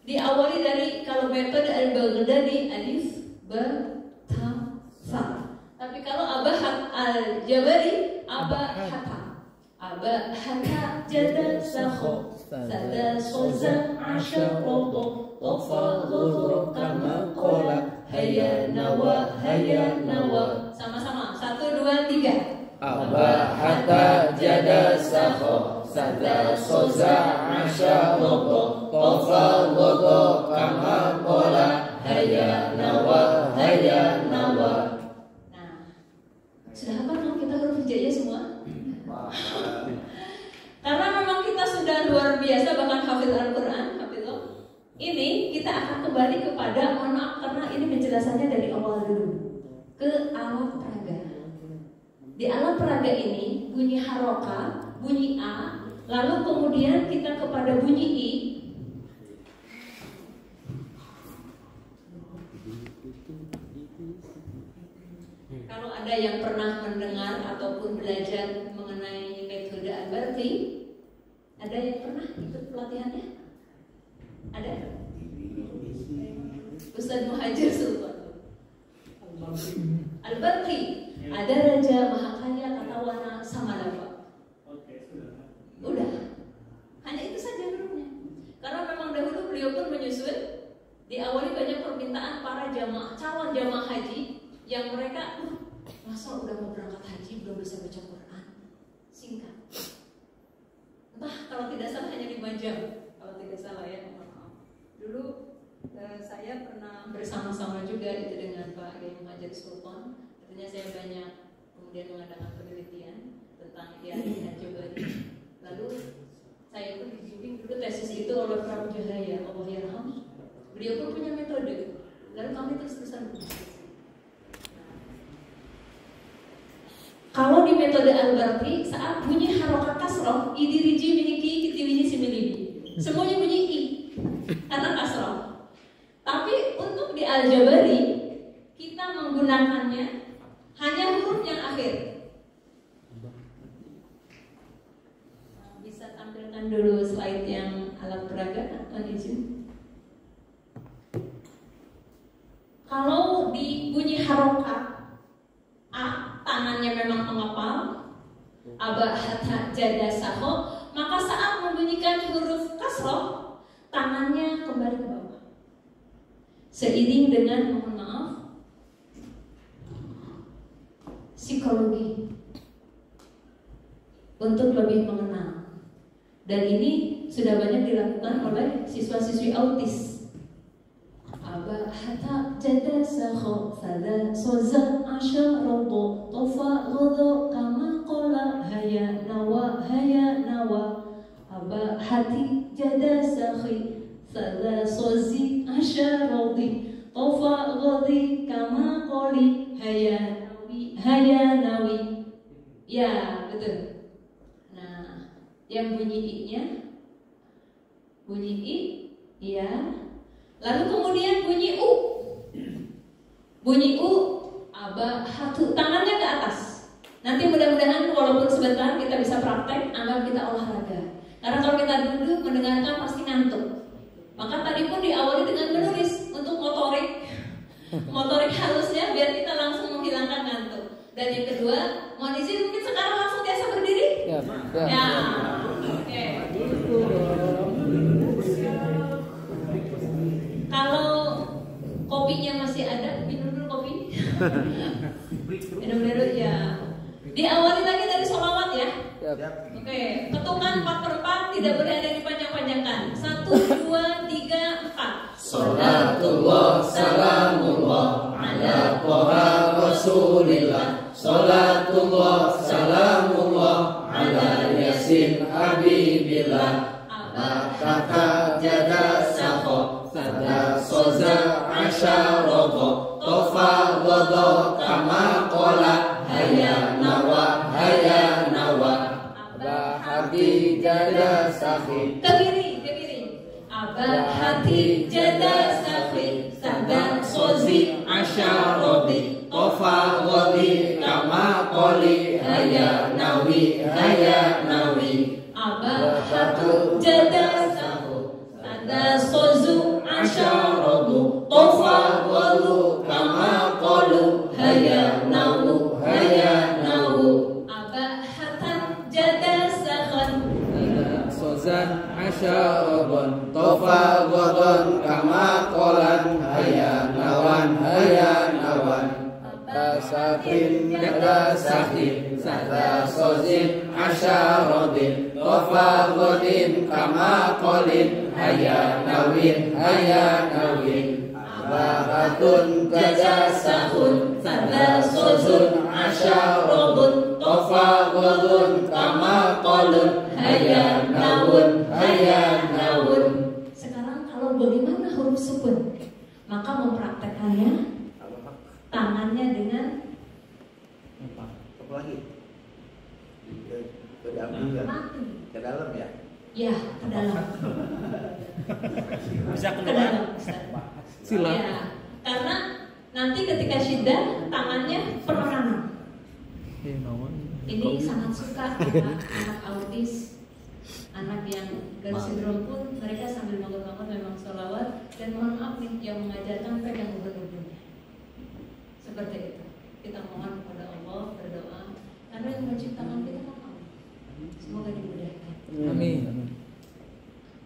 diawali dari, kalau metode al-Baghdadi alif ba ta sa. Tapi kalau aba al-Jabari aba hata. Aba hatta jada sakho sada soza asyaroto tofa godro kama kola haya nawa sama-sama 1, 2, 3 Aba hatta jada sakho sada soza asyaroto tofa godro kama kola haya nawa Nah, sudah hafal kan kita huruf hijaiyah semua? Karena memang kita sudah luar biasa, bahkan hafidh Al-Quran, ini kita akan kembali kepada, mohon maaf karena ini penjelasannya dari awal dulu, ke alat peraga. Di alat peraga ini bunyi haroka, bunyi A, lalu kemudian kita kepada bunyi I. Kalau ada yang pernah mendengar ataupun belajar mengenai metode Al-Barqi, ada yang pernah ikut pelatihannya? Ada? Ustaz Muhajir Sultan Al-Barqi, ada Raja Mahakaya Katawana Samadapa. Udah, hanya itu saja hurufnya. Karena memang dahulu beliau pun menyusun, diawali banyak permintaan para jamaah, calon jamaah haji yang mereka, masa udah mau berangkat haji belum bisa baca Quran, singkat. Entah kalau tidak salah hanya 5 jam, kalau tidak salah ya, maaf. Dulu saya pernah bersama-sama juga itu dengan Pak Kiai Muhajir Sultan. Artinya saya banyak kemudian mengadakan penelitian tentang Ihya Jabari. Lalu saya pun dibimbing dulu tesis itu oleh Prabu Jahaya, Allah yarham. Beliau pun punya metode. Lalu kami terus-terusan berdiskusi. Kalau di metode Al-Barqi, saat bunyi harokat kasroh, idiriji miniki kitiwini similibi, semuanya bunyi I karena kasroh. Tapi untuk di Al-Jabari, kita menggunakannya hanya huruf yang akhir. Bisa tampilkan dulu slide yang alat peraga, izin. Kalau di bunyi harokat A, tangannya memang mengepal, aba hatta jada saho, maka saat membunyikan huruf kasroh, tangannya kembali ke bawah. Seiring dengan, mohon maaf, psikologi untuk lebih mengenal. Dan ini sudah banyak dilakukan oleh siswa-siswi autis. Aba hatta jada sakho sada soza asyaroto tofa godo kama kola haya nawa aba hati jada sakhi sada sozi asyaroti tofa godi kama koli haya nawi. Ya betul. Nah, yang bunyi I-nya bunyi I, ya. Lalu kemudian bunyi U. Bunyi U, aba hatu, tangannya ke atas. Nanti mudah-mudahan walaupun sebentar kita bisa praktek, anggap kita olahraga. Karena kalau kita duduk mendengarkan pasti ngantuk. Maka tadi pun diawali dengan menulis untuk motorik halusnya biar kita langsung menghilangkan ngantuk. Dan yang kedua, mohon izin mungkin sekarang langsung biasa berdiri. Ya. Oke. Kalau kopinya masih ada, minum dulu kopi. Minum dulu ya. Diawali lagi dari sholawat ya. Oke, ketukan 4/4 tidak boleh ada dipanjang-panjangkan. 1, 2, 3, 4. Salatullah salamullah ala toha rasulillah. Salatullah salamullah ala yasin habibillah. Abakaka jada sakho sada soza asyaroto tofa godo kama kola haya nawa abahati jada sakhi ke kiri abahati jada sakhi sada sozi asyaroti tofa godi kama koli haya nawi abahatu jada sakhu sada sozu asyaratu tofa godu kama kolu haya nawu abahatan jada sozan asyarobon tofaghodon kama kolan hayanawan Tasafin dada sahin sada sozin asyarobin tofaghodin kama kolin hayanawin Abahatun dada sahun sada sozun asyarobun tofaghodun kama kolun hayanawun Sekarang kalau bagaimana huruf sukun, maka mempraktekannya tangannya dengan apa lagi? mati. Ke dalam ya? Ya, ke dalam. Bisa Ke keluar. dalam. Sila. Ya, karena nanti ketika syiddah tangannya penerangan. Ini sangat suka anak autis, anak yang Down syndrome pun mereka sambil bangun-bangun memang sholawat. Dan mohon maaf nih yang mengajarkan pegang ubun-ubunnya. Seperti itu. Kita mohon kepada Allah berdoa karena yang menciptakan kita kan Allah. Semoga dimudahkan. Amin.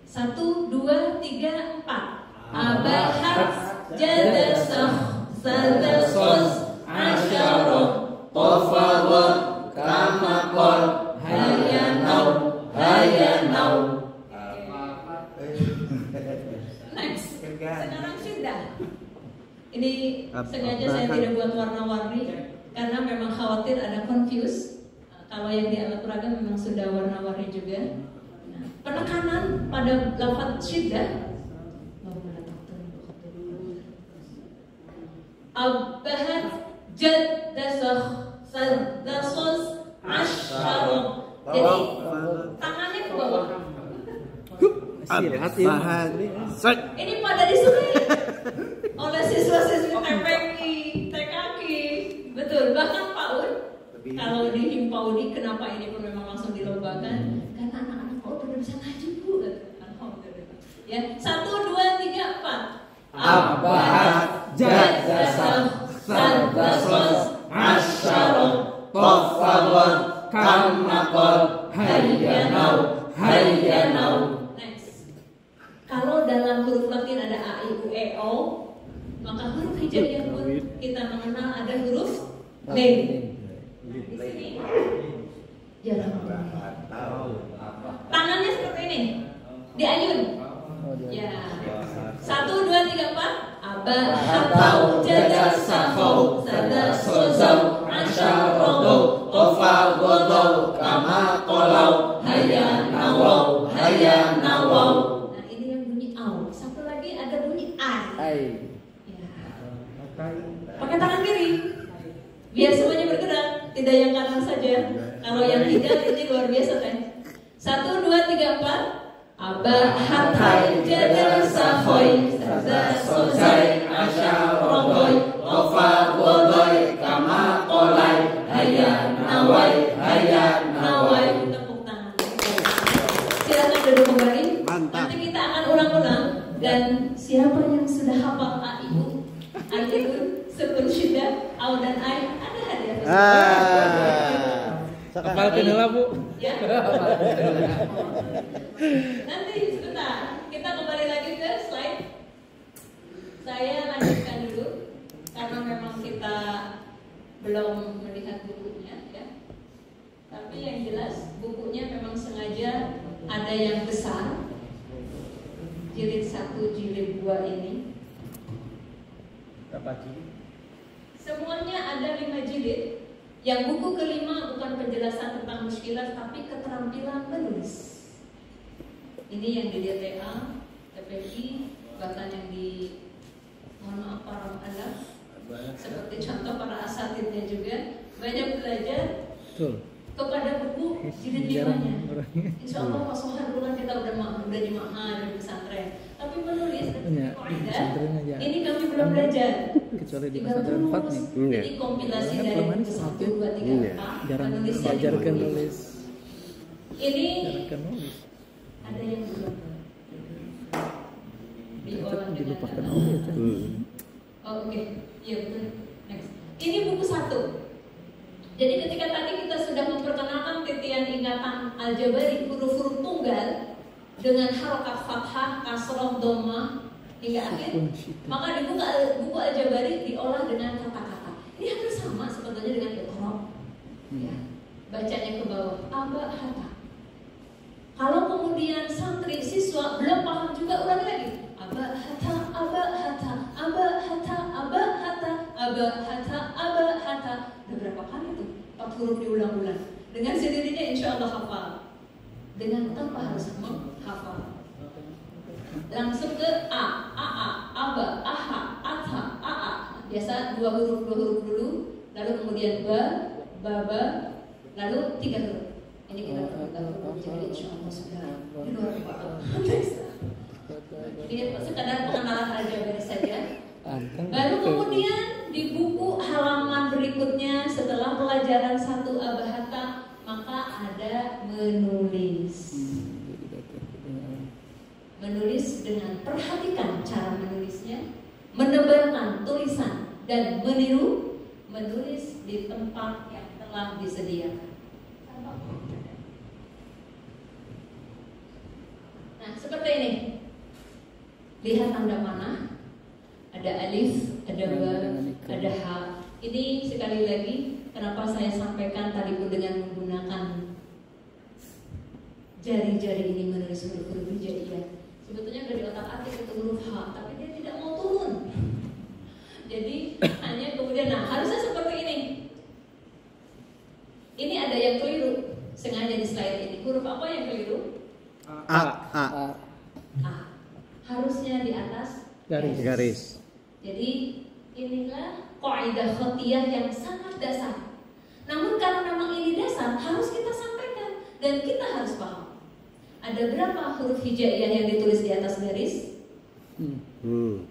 1, 2, 3, 4. Abahat jadasah sadasos asyarah Tofagod kamakol hayanau Next. Sekarang sudah. Ini sengaja saya tidak buat warna-warni karena memang khawatir ada confuse. Kalau yang di alat peraga memang sudah warna-warni juga. Nah, penekanan pada lafaz syiddah. Abahat jadasah sadasos asyarah. Jadi tangannya ke bawah. Ini pada disukai oleh siswa-siswi TPQ, TKQ, betul. Bahkan PAUD, kalau di Himpaudi, kenapa ini pun memang langsung dilombakan? Karena anak-anak PAUD udah bisa ngaji bu. Alhamdulillah. Ya, 1, 2, 3, 4. Abahat jadasah sadasos asyarah Tofagod kamakol hayanau Next. Kalau dalam huruf Latin ada A, I, U, E, O, maka huruf hijaiyah pun kita mengenal ada huruf Lain. Nah, di sini jarang. Tangannya seperti ini, diayun. Ya. 1, 2, 3, 4. Abahatau jadasahau sadasozau asyaratu tofagodau kamakolau hayanawau Nah ini yang bunyi au. Satu lagi ada bunyi ai. Ya. Pakai tangan kiri biar semuanya bergerak, tidak yang kanan saja. Kalau yang tidak ini luar biasa kan. 1, 2, 3, 4. Abahatai jadasahoi sadasozai asyaratu tofagodau kamakolai hayanawai Tepuk tangan. Silakan duduk kembali. Nanti kita akan ulang-ulang. Dan siapa yang sudah hafal A, Ibu, sukun syiddah, au dan ai, ada hadiah. Kapal kenal bu. Ya. Nanti sebentar kita kembali lagi ke slide. Saya lanjutkan dulu karena memang kita belum melihat bukunya ya. Tapi yang jelas bukunya memang sengaja ada yang besar. Jilid 1, jilid 2 ini. Berapa jilid? Semuanya ada 5 jilid. Yang buku kelima bukan penjelasan tentang muskilah, tapi keterampilan menulis. Ini yang di DTA, TPI, bahkan yang di mohon maaf para mu'alaf, seperti contoh para asatidnya juga banyak belajar kepada buku jilid 5-nya. Insya Allah Pak Sohan bukan kita udah di ma'had, di pesantren. Tapi menulis ini kami belum belajar. Kecuali di pesantren 4 nih. Jadi kompilasi dari buku 1, 2, 3, 4 Jarang penulisnya diajarkan di buku. nulis. Ini Diajarkan nulis. ada yang belum diolah dengan Dilupakan nulis. Oh, oke. Iya betul. Next. Ini buku 1. Jadi ketika tadi kita sudah memperkenalkan titian ingatan aljabari huruf-huruf tunggal, dengan harokat fathah, kasroh, dhammah hingga akhir, maka di buku Al-Jabari diolah dengan kata-kata. Ini hampir sama sebetulnya dengan iqra. Ya. Bacanya ke bawah, aba hata. Kalau kemudian santri siswa belum paham juga, ulangi lagi. Aba hata, aba hata, aba hata, aba hata, aba hata, aba hata. Udah berapa kali tuh? 4 huruf diulang-ulang. Dengan sendirinya insya Allah hafal. Dengan tanpa harus menghafal. Langsung ke a, aba, aha, atha, aa. Biasa 2 huruf dulu, lalu kemudian ba, baba, lalu 3 huruf. Ini kita perlu jadi insya Allah sudah di luar biasa. Ini sekadar pengenalan Al-Jabari saja. Baru kemudian di buku halaman berikutnya setelah pelajaran 1 abahata, maka ada menulis. Menulis dengan perhatikan cara menulisnya, menebarkan tulisan dan meniru, menulis di tempat yang telah disediakan. Nah, seperti ini. Lihat tanda panah. Ada alif, ada ba, ada ha. Ini sekali lagi kenapa saya sampaikan tadi pun dengan menggunakan jari-jari ini menulis huruf-huruf hijaiyah. Sebetulnya dari otak-atik itu huruf ha, tapi dia tidak mau turun. Jadi hanya kemudian, nah harusnya seperti ini. Ini ada yang keliru. Sengaja di slide ini. Huruf apa yang keliru? A. Harusnya di atas Garis. Jadi inilah kaidah khatiyah yang sangat dasar. Namun karena memang ini dasar, harus kita sampaikan dan kita harus paham. Ada berapa huruf hijaiyah yang ditulis di atas garis?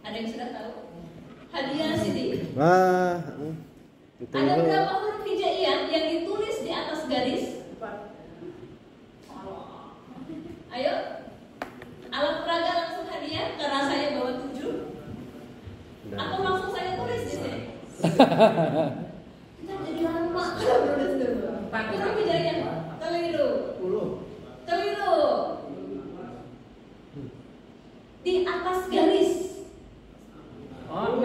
Ada yang sudah tahu? Hadiah Siti. Ada berapa huruf hijaiyah yang ditulis di atas garis? Ayo, alat peraga langsung hadiah karena saya bawa 7. Atau langsung saya tulis di sini. Kita jadi lama kalau menulis dulu. Huruf hijaiyah keliru. Keliru. Di atas garis. Oh, 6.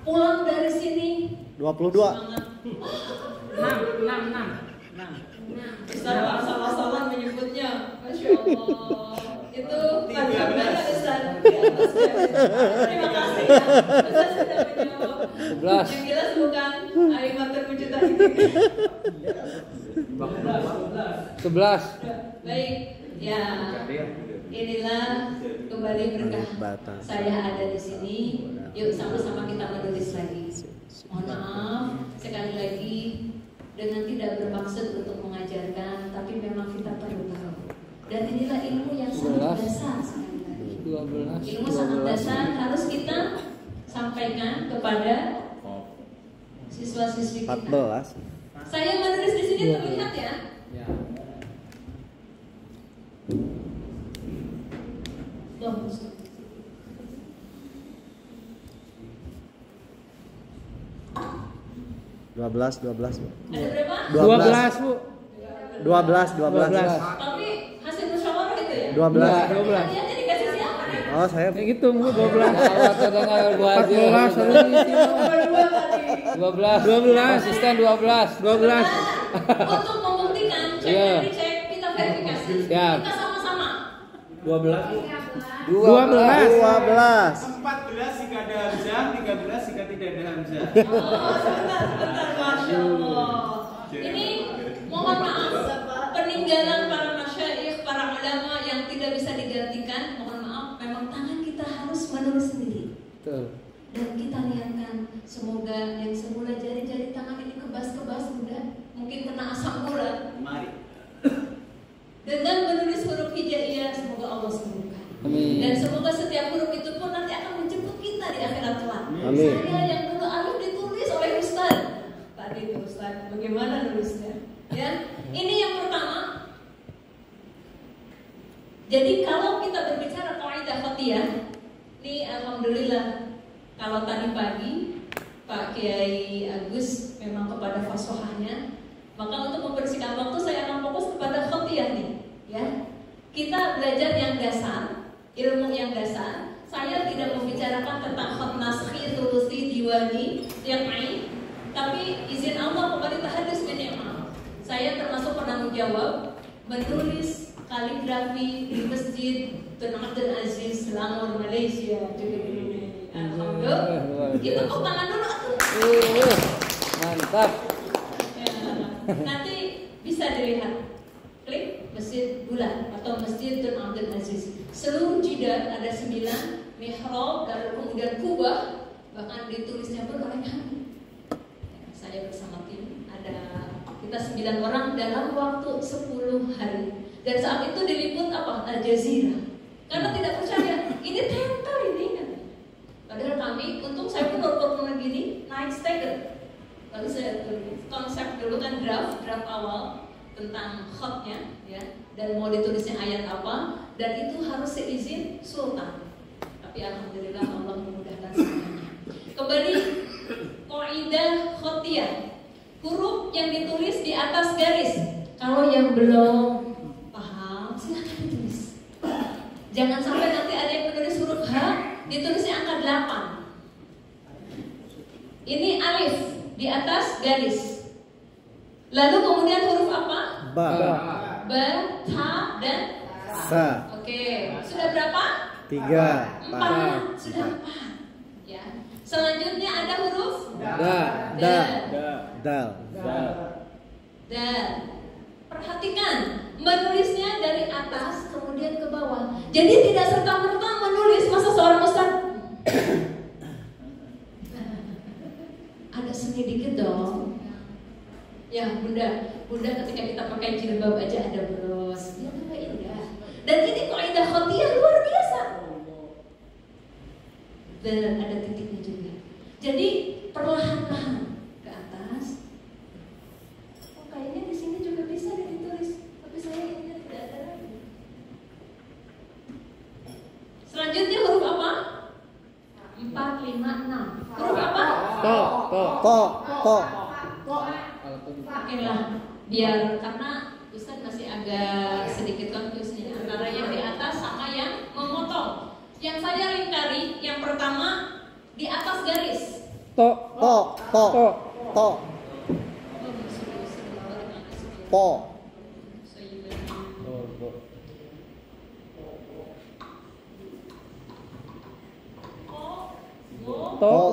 Pulang dari sini 22. 6. Ustaz salah-salah menyebutnya. Masya Allah. Itu tanda Ustaz di atas garis. Terima kasih ya. Ustaz sudah menjawab. 11. Yang jelas bukan Aiman terwujud ini. 11. Baik. Ya. Inilah kembali berkah. Saya ada di sini. Yuk sama-sama kita menulis lagi. Mohon maaf sekali lagi dengan tidak bermaksud untuk mengajarkan, tapi memang kita perlu tahu. Dan inilah ilmu yang sangat dasar sekali lagi. 12. Ilmu sangat dasar harus kita sampaikan kepada siswa-siswi kita. 14. Saya menulis di sini terlihat ya. 12. Ada berapa? 12, Bu. 12. Tapi hasil musyawarah itu ya? 12. 12. Hadiahnya dikasih siapa nih? Oh, saya Kayak gitu, Bu, 12. Awal terdengar gua aja. 14 harus diisi. Berdua tadi. 12. Asisten 12. 12. Untuk membuktikan, Iya. cek, kita verifikasi. Siap. Kita sama-sama. 12. 12. 14 jika ada hamzah, 13 jika tidak ada hamzah. Oh, sebentar, Masya Allah. Ini mohon maaf, peninggalan para masyayikh, para ulama yang tidak bisa digantikan. Mohon maaf, memang tangan kita harus menulis sendiri. Betul. Dan kita niatkan semoga yang semula jari-jari tangan ini kebas-kebas udah mungkin kena asam urat. Mari. Dengan menulis huruf hijaiyah, semoga Allah sembuhkan. Amin. Dan semoga setiap huruf itu pun nanti akan menjemput kita di akhirat kelak. Amin. Saya yang dulu alif ditulis oleh Ustaz. Tadi itu Ustaz, bagaimana nulisnya? Ya, ini yang pertama. Jadi kalau kita berbicara kaidah khatiyah, ini alhamdulillah kalau tadi pagi Pak Kiai Agus memang kepada fasohahnya, maka untuk membersihkan waktu saya akan fokus kepada khatiyah nih. belajar yang dasar, ilmu yang dasar. Saya tidak membicarakan tentang khat naskhi, thuluthi, diwani, yaqi, tapi izin Allah kembali tahadus bin ni'mah. Saya termasuk penanggung jawab menulis kaligrafi di Masjid Tun Abdul Aziz Selangor, Malaysia. Alhamdulillah. Itu kok tangan dulu atuh. Mantap. Ya, nanti bisa dilihat. Klik Masjid Bulan atau Masjid Tun Abdul Aziz. Seluruh jidar ada 9 mihrab, lalu kemudian kubah, bahkan ditulisnya pun oleh kami. Ya, saya bersama tim ada kita 9 orang dalam waktu 10 hari. Dan saat itu diliput apa? Al Jazeera. Karena tidak percaya, ini tempel ini kan. Padahal kami, untung saya pun baru gini naik stagger. Lalu saya tulis konsep dulu kan draft awal tentang khatnya ya, dan mau ditulisnya ayat apa, dan itu harus seizin sultan. Tapi alhamdulillah Allah memudahkan semuanya. Kembali qaidah khatiyah, huruf yang ditulis di atas garis. Kalau yang belum paham silahkan ditulis. Jangan sampai nanti ada yang menulis huruf H ditulisnya angka 8. Ini alif di atas garis. Lalu kemudian huruf apa? Ba. Ba, ta, dan Sa. Oke, sudah berapa? 3. 4. Sudah 4. Ya. Selanjutnya ada huruf Da. Dal. Dan perhatikan menulisnya dari atas kemudian ke bawah. Jadi tidak serta-merta menulis masa seorang ustaz. Ada seni dikit dong. Ya bunda ketika kita pakai jilbab aja ada bros. Ya tambah indah. Dan ini kaidah khatiyah luar biasa. Dan ada titiknya juga. Jadi perlahan-lahan ke atas. Oh kayaknya di sini juga bisa ditulis, tapi saya ingat tidak ada lagi. Selanjutnya huruf apa? 4, 5, 6. Huruf apa? To. Oke lah, biar karena Ustaz masih agak sedikit confused nih antara yang di atas sama yang memotong. Yang saya lingkari, yang pertama di atas garis. To. Po. To.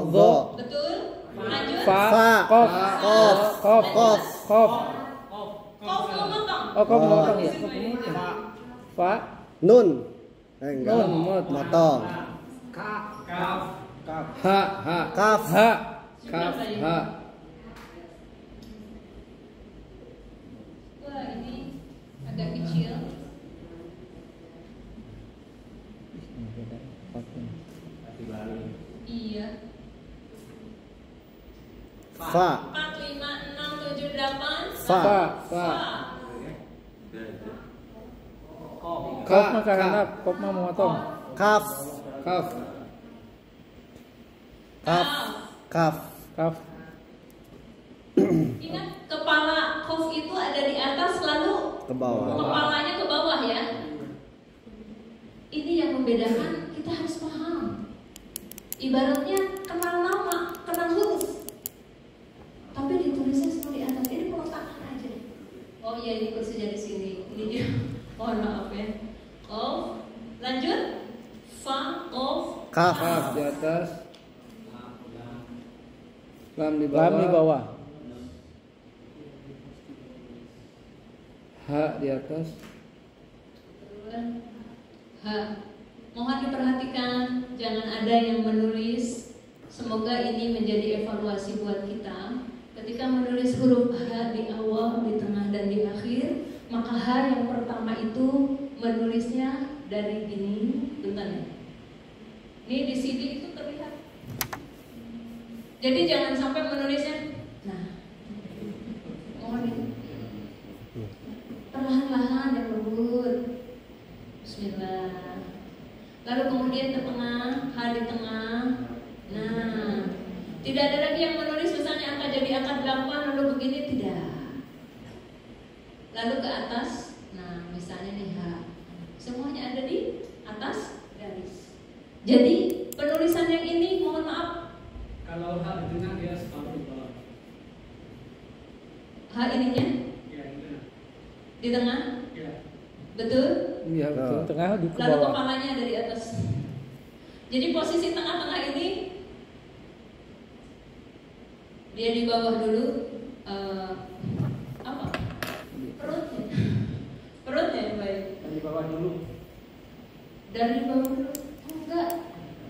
Zo. Betul? Lanjut. Fa. Kof. Kof. Kof memotong. Oh, kof motong ya. Fa. Nun. Enggak. Nun, Motong. Ha. Kaf. Ha. Kaf. Ha. Wah ini agak kecil. Iya. Fa. 4, 5, 6, 7, 8. Fa. Kof mah karena kof mah memotong. Kaf. Kaf. Kaf. Ingat kepala kof itu ada di atas lalu Ke bawah. kepalanya ke bawah ya. Ini yang membedakan, kita harus paham. Ibaratnya kenal nama, kenal huruf. Tapi ditulisnya semua di atas. Ini peletakan aja. Oh iya ini kursinya di sini. Ini dia. Mohon maaf ya. Kof. Lanjut. Fa, kof. Kaf. Kaf di atas. Lam di bawah. Ha di atas. H. Mohon diperhatikan, jangan ada yang menulis. Semoga ini menjadi evaluasi buat kita. Ketika menulis huruf H di awal, di tengah, dan di akhir, maka H yang pertama itu menulisnya dari ini, bentar ya. Ini di CD itu terlihat. Jadi jangan sampai menulisnya. Nah, mohon ini. Perlahan-lahan dan lembut. Bismillah. Lalu kemudian ke tengah, H di tengah. Nah, tidak ada lagi yang menulis misalnya angka jadi angka 8 lalu begini, tidak. Lalu ke atas. Nah, misalnya nih H. Semuanya ada di atas garis. Jadi penulisan yang ini mohon maaf. Kalau H di tengah dia separuh di bawah. H ininya Ya, di tengah. di tengah, Ya. betul? Iya betul. Tengah di ke Lalu bawah. kepalanya ada di atas. Jadi posisi tengah-tengah ini dia di bawah dulu. Apa? Perutnya. Perutnya yang baik. Di bawah dulu. Dari bawah dulu. Enggak.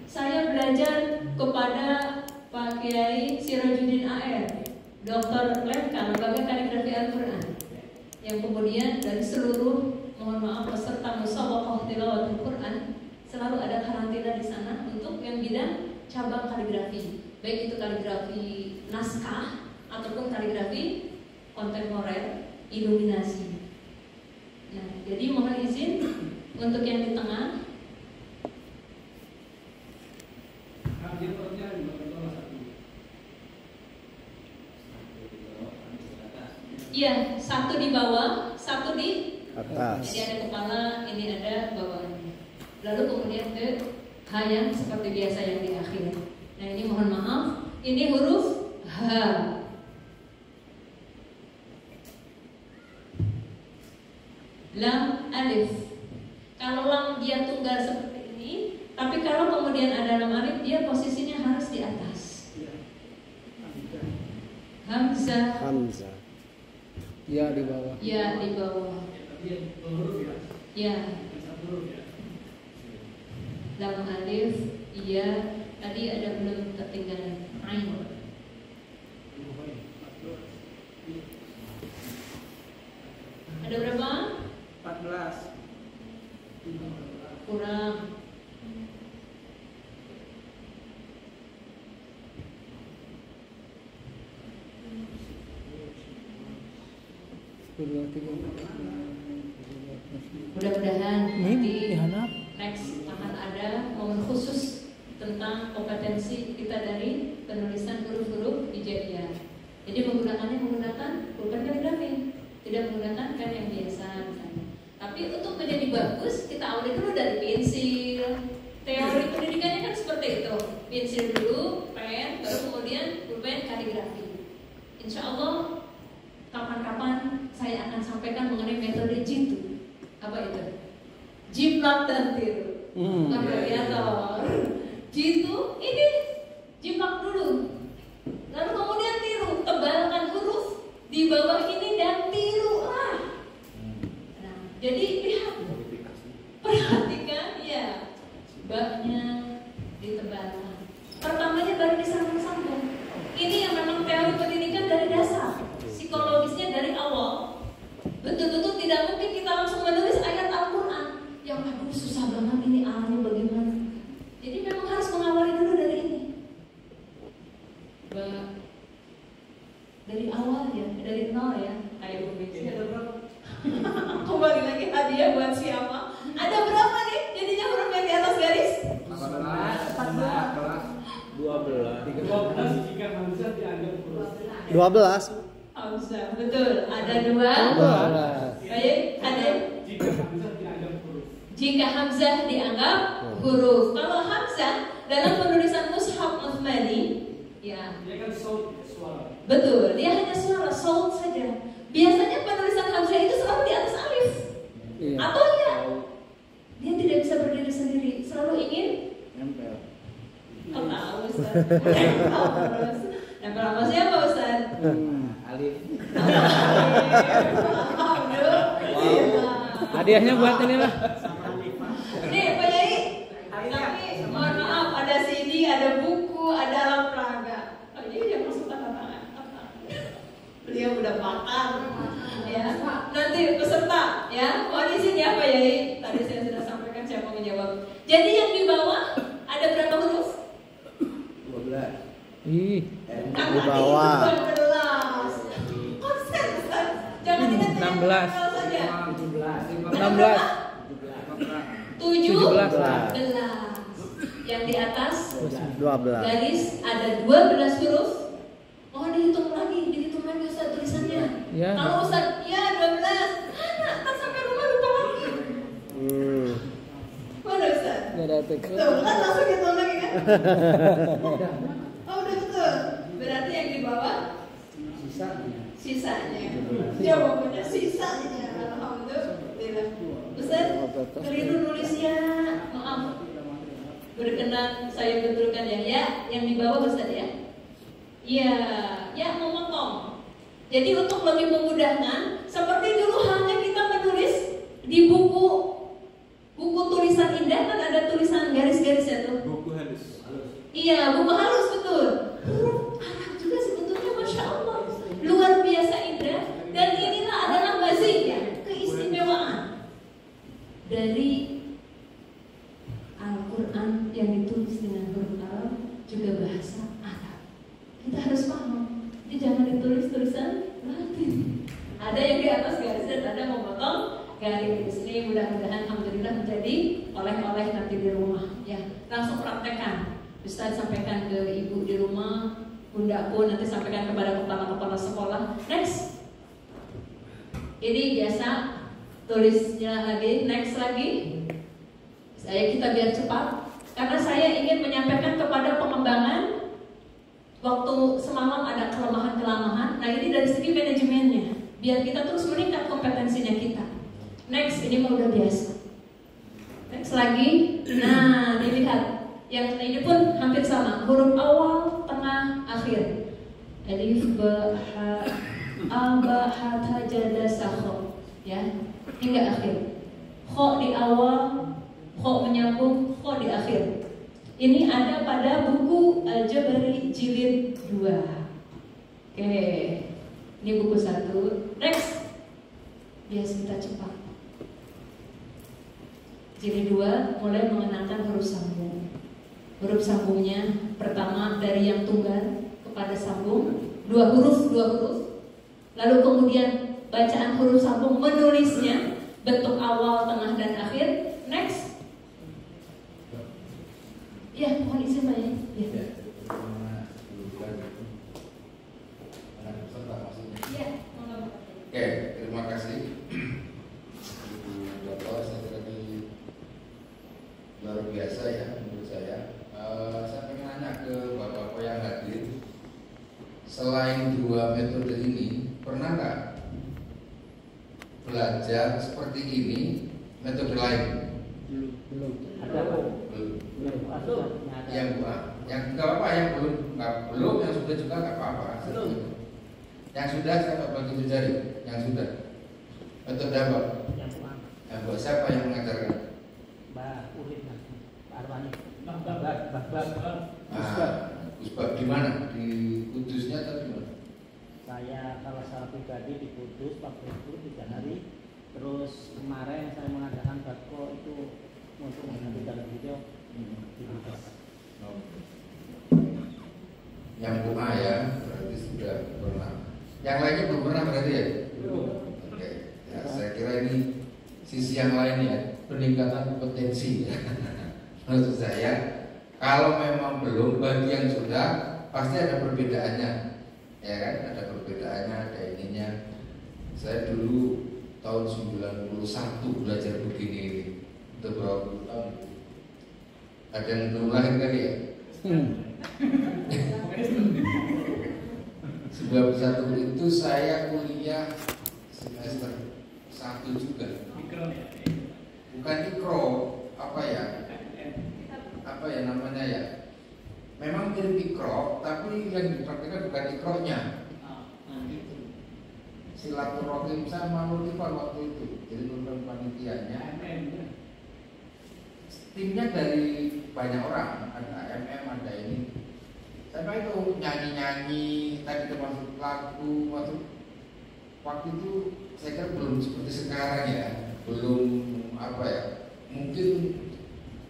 Saya belajar kepada Pak Kiai Sirajuddin AR, Dr. Lemka, lembaga kaligrafi Al-Quran, yang kemudian dari seluruh, mohon maaf, peserta musabaqah tilawatul Quran selalu ada karantina di sana untuk yang bidang cabang kaligrafi, baik itu kaligrafi naskah ataupun kaligrafi kontemporer iluminasi. Nah, jadi mohon izin untuk yang di tengah. Dia perutnya di bawah satu. Iya, satu di bawah, satu di Atas. Jadi ada kepala, ini ada bawahnya. Lalu kemudian ke H yang seperti biasa yang di akhir. Nah ini mohon maaf, ini huruf H. Lam, alif. Kalau lam dia tunggal seperti ini, tapi kalau kemudian ada lam alif, dia posisinya harus di atas. Hamzah, Hamzah. Ya di bawah. ya di bawah. Dia huruf ya. Ya, Satu huruf ya. lam alif, iya. Tadi ada belum ketinggalan ain. Ada berapa? 14. Kurang. Mudah-mudahan nanti next akan ada momen khusus tentang kompetensi kita dari penulisan huruf-huruf hijaiyah. Jadi menggunakan pulpen kaligrafi, tidak menggunakan pen yang biasa misalnya. Tapi untuk menjadi bagus kita awali dulu dari pensil. Teori pendidikannya kan seperti itu, pensil dulu, pen, baru kemudian pulpen kaligrafi. Insya Allah kapan-kapan saya akan sampaikan mengenai metode jitu. Apa itu? Jiplak dan tiru. Variator. Jitu ini jiplak dulu. Lalu kemudian tiru, tebalkan huruf di bawah ini dan tirulah. Nah, jadi lihat, perhatikan ya, baknya ditebalkan. Pertamanya baru disambung-sambung. Ini yang memang teori pendidikan dari dasar, psikologisnya dari awal. Betul-betul tidak mungkin kita langsung menulis ayat Al-Quran yang aduh susah banget ini arahnya bagaimana. Jadi memang harus mengawali dulu dari ini. Dari awal ya, dari nol ya, kayak begitu. Kembali lagi hadiah buat siapa? Ada berapa nih? Jadinya huruf yang di atas garis? 12 jika Hamzah dianggap huruf. 12. Hamzah, betul. Ada dua. Baik, ada. Jika Hamzah dianggap huruf. Jika Hamzah dianggap huruf. Kalau Hamzah dalam penulisan mushaf Utsmani, ya. Dia kan sound suara. Betul, dia hanya suara sound saja. Biasanya penulisan Hamzah itu selalu di atas alif. Iya. Atau ya, dia tidak bisa berdiri sendiri. Selalu ingin Nempel. oh, tahu Ustaz. Nempel sama siapa Ustaz? Alif. Hadiahnya buat ini lah. Nih Pak Yai, tapi mohon maaf ada CD, ada buku, ada alat peraga. Oh iya dia masuk tanda tangan. Beliau udah pakar. Ya, nanti peserta ya, mohon izin ya Pak Yai. Tadi saya sudah sampaikan siapa menjawab. Jadi yang di bawah ada berapa huruf? 12. Ih, Di bawah. 12. Konsen Ustaz. Jangan ingat 16. saja. 16. 17. Yang di atas 12. garis ada 12 huruf. Oh dihitung lagi Ustaz tulisannya. Ya. Kalau Ustaz, ya 12. Anak, kan sampai rumah lupa lagi. tekan. Tuh kan langsung hitung lagi kan? Oh udah betul. Berarti yang di bawah sisanya. Jawabannya sisanya. Alhamdulillah. Ustaz, keliru nulisnya. Maaf. Berkenan saya betulkan ya. Ya, yang di bawah Ustaz ya. Iya, ya memotong. Jadi untuk lebih memudahkan, seperti dulu hanya kita menulis di buku tulisan indah kan ada tulisan garis-garisnya tuh. Buku halus. Iya, buku halus betul. Huruf Arab juga sebetulnya Masya Allah luar biasa indah. Dan inilah adalah maziyah, keistimewaan dari Al-Quran yang ditulis dengan huruf Arab juga bahasa Arab. Kita harus paham. Jadi jangan ditulis tulisan Latin. Ada yang di atas garis dan ada memotong garis. Ini mudah-mudahan alhamdulillah menjadi oleh-oleh nanti di rumah. Ya, langsung praktekkan. Ustaz sampaikan ke ibu di rumah, bunda pun nanti sampaikan kepada kepala-kepala sekolah. Next. Ini biasa tulisnya lagi, next lagi. Kita biar cepat karena saya ingin menyampaikan kepada pengembangan. Waktu semalam ada kelemahan-kelemahan. Nah ini dari segi manajemennya, biar kita terus meningkat kompetensinya kita. Next, ini mah udah biasa. Next lagi. Nah, dilihat. Yang ini pun hampir sama. Huruf awal, tengah, akhir. Alif, ba, ha, a, ba, ha, ta, ja, da, sa, kho. Ya, hingga akhir. Kho di awal, kho menyambung, kho di akhir. Ini ada pada buku Al-Jabari jilid 2. Oke, ini buku 1. Next, biar kita cepat. Jilid 2 mulai mengenalkan huruf sambung. Huruf sambungnya pertama dari yang tunggal kepada sambung, 2 huruf. Lalu kemudian bacaan huruf sambung menulisnya bentuk awal, tengah, dan akhir. Next. Ya, mohon izin Pak ya. Ya. Oke, terima kasih. Bapak, saya kira ini luar biasa ya menurut saya. Saya pengen nanya ke Bapak-Bapak yang hadir. Selain 2 metode ini, pernah nggak belajar seperti ini metode lain? Belum. Yang nggak apa-apa, yang belum, yang sudah juga nggak apa-apa. Yang sudah saya nggak bagi jari. Yang sudah metode apa? Yang buat siapa yang mengajarkan? Mbak Urin, Mbak Arwani, Usbab di mana? Di Kudusnya atau di mana? Saya kalau secara pribadi di Kudus, Pak Guru 3 hari. Terus kemarin saya mengadakan batko itu untuk mengganti dalam video di Kudus. Yang Buah ya, berarti sudah pernah. Yang lainnya belum pernah berarti ya? Belum. Oke, ya, saya kira ini sisi yang lain ya, peningkatan kompetensi. Menurut saya, kalau memang belum, bagi yang sudah pasti ada perbedaannya, ya kan? Ada perbedaannya, ada ininya. Saya dulu tahun 91 belajar begini ini, untuk berapa puluh tahun. Ada yang belum lahir kali ya? Sebab satu itu saya kuliah semester 1 juga. Bukan ikro, apa ya namanya ya? Memang mirip ikro, tapi yang dipraktikkan bukan ikronya. Silaturahim sama Lulifan waktu itu, jadi program panitianya. Timnya dari banyak orang, ada MM, ada ini. Sampai itu nyanyi-nyanyi, tadi termasuk lagu, waktu itu saya kira belum seperti sekarang ya, belum apa ya, mungkin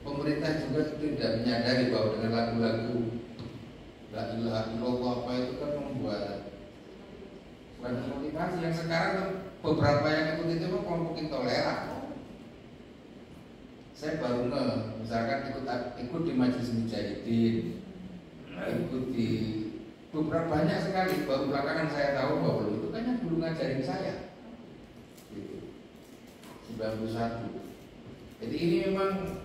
pemerintah juga tidak menyadari bahwa dengan lagu-lagu La ilaha illallah apa itu kan membuat bukan motivasi. Yang sekarang kan beberapa yang ikut itu kan kelompok intoleran. Saya baru misalkan ikut di Majelis Mujahidin, ikut di beberapa banyak sekali. Baru belakangan saya tahu bahwa itu kan yang dulu ngajarin saya. Gitu. 91. Jadi ini memang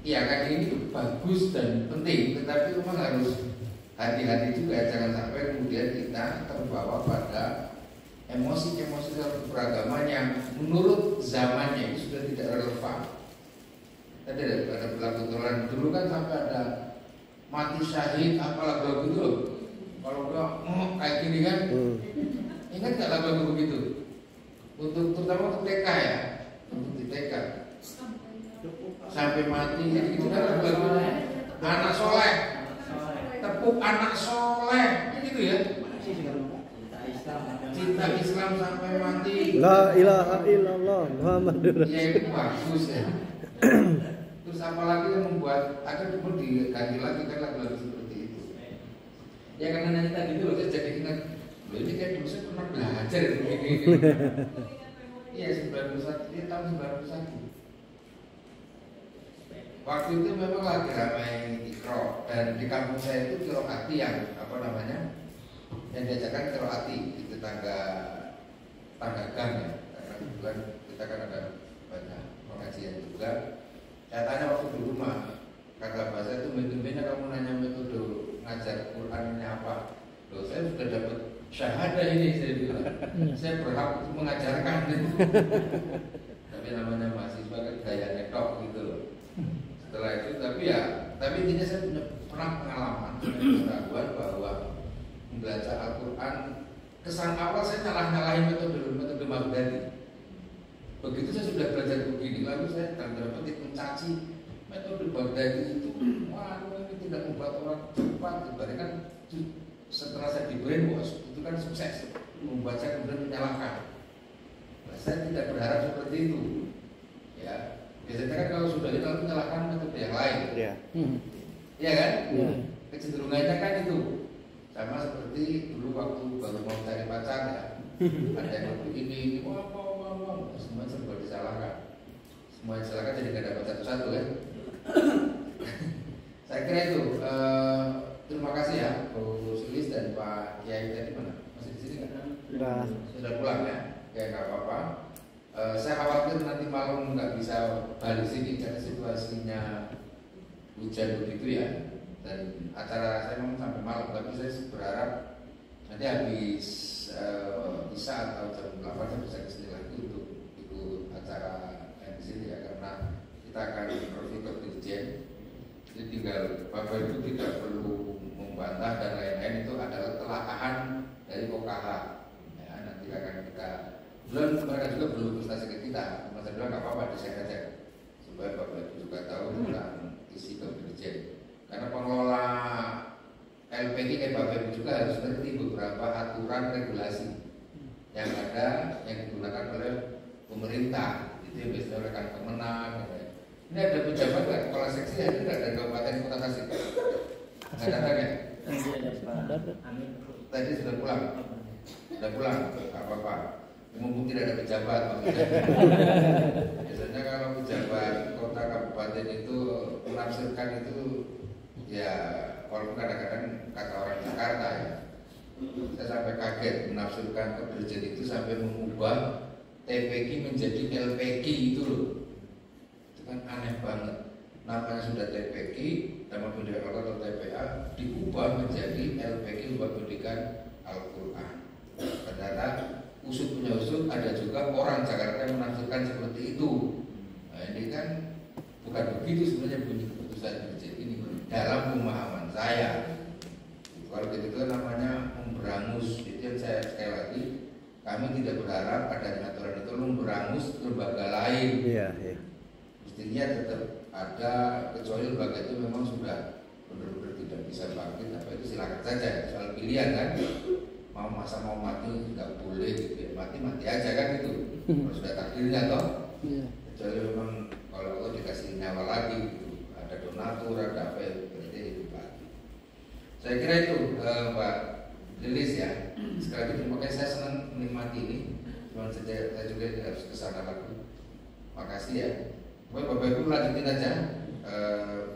ya kan ini bagus dan penting, tetapi memang harus hati-hati juga, jangan sampai kemudian kita terbawa pada emosi-emosi beragama yang menurut zamannya itu sudah tidak relevan. Tadi ada peraturan dulu kan sampai ada mati syahid apalah lagu itu loh. Kalau enggak kayak gini kan, ingat nggak lagu begitu? Untuk terutama untuk TK ya, untuk di TK sampai mati itu kan lagu anak soleh, tepuk anak soleh, gitu ya. Cinta Islam sampai mati. La ilaha illallah Muhammadur Ya itu bagus ya. Terus apalagi yang membuat akan diganti lagi kan lagu-lagu seperti itu. Ya karena nanti tadi itu saya jadi ingat, loh ini kayak dulu saya pernah belajar begini. Iya 91, ini tahun 91. Waktu itu memang lagi ramai ikro dan di kampung saya itu kiroati yang apa namanya, yang diajarkan kiroati di tetangga gang ya. Karena kebetulan kita kan ada banyak pengajian juga. Saya tanya waktu di rumah, kata bahasa itu metodenya kamu nanya metode ngajar Qurannya apa? Loh saya sudah dapat syahadah ini, saya bilang. Saya berhak untuk mengajarkan. Tapi namanya mahasiswa kan gaya netok gitu loh. Setelah itu tapi intinya saya pernah pengalaman keraguan bahwa membaca Al-Quran, kesan awal saya nyalahin metode Baghdadi. Begitu saya sudah belajar begini, lalu saya tanda petik mencaci metode Baghdadi itu. Wah, ini tidak membuat orang cepat. Berarti kan setelah saya di brainwash itu kan sukses, membaca kemudian menyalahkan. Nah, saya tidak berharap seperti itu. Ya, biasanya kan kalau sudah itu lalu menyalahkan metode yang lain. Iya. Iya kan? Kecenderungannya kan itu sama seperti dulu waktu baru mau cari pacar ya. Ada yang begini, wah, semua serba disalahkan. Semua disalahkan jadi gak dapat satu-satu kan. Saya kira itu. Terima kasih ya, Bu Sulis dan Pak Kiai tadi mana? Masih di sini kan? Sudah pulang ya? Ya nggak apa-apa. Saya khawatir nanti malam nggak bisa balik sini karena situasinya hujan begitu ya. Dan acara saya memang sampai malam, tapi saya berharap nanti habis bisa atau jam 8 saya bisa kesini lagi untuk ikut acara yang di sini ya, karena kita akan review ke Dirjen. Jadi tinggal Bapak Ibu tidak perlu membantah dan lain-lain, itu adalah telaahan dari OKH. Ya, nanti akan kita belum mereka juga belum prestasi ke kita. Mas bilang nggak apa-apa desain aja supaya Bapak Ibu juga tahu tentang isi ke Dirjen. Karena pengelola LPG kayak Bapak Ibu juga harus ngerti beberapa aturan regulasi yang ada yang digunakan oleh pemerintah. Itu yang biasanya oleh Kemenang. Ini ada pejabat nggak? Kepala seksi ada nggak dari Kabupaten Kota Tasik? Nggak datang ya? Tadi sudah pulang. Sudah pulang, nggak apa-apa. Mumpung tidak ada pejabat. Biasanya kalau pejabat kota kabupaten itu menafsirkan itu ya, walaupun kadang-kadang kata orang Jakarta ya, saya sampai kaget menafsirkan keberjian itu sampai mengubah TPG menjadi LPG itu loh. Itu kan aneh banget. Namanya sudah TPG, nama pendidikan atau TPA diubah menjadi LPG buat pendidikan Al-Quran. Ternyata usut punya usut, ada juga orang Jakarta yang menafsirkan seperti itu. Nah, ini kan bukan begitu sebenarnya bunyi keputusan Dirjen ini dalam pemahaman saya. Kalau begitu namanya memberangus. Itu yang saya sekali lagi, kami tidak berharap adanya aturan itu memberangus lembaga lain. Iya. Mestinya tetap ada, kecuali lembaga itu memang sudah benar-benar tidak bisa bangkit. Apa itu silakan saja, soal pilihan kan. Mau mati nggak boleh gitu ya. Mati aja kan itu. Kalau sudah takdirnya toh. Kecuali memang kalau Allah dikasih nyawa lagi gitu. Ada donatur, ada apa ya, berarti hidup lagi. Saya kira itu Pak Lilis ya. Sekali lagi terima kasih, saya senang menikmati ini. Cuma saja saya juga harus kesana lagi. Makasih ya. Bapak Ibu lanjutin aja.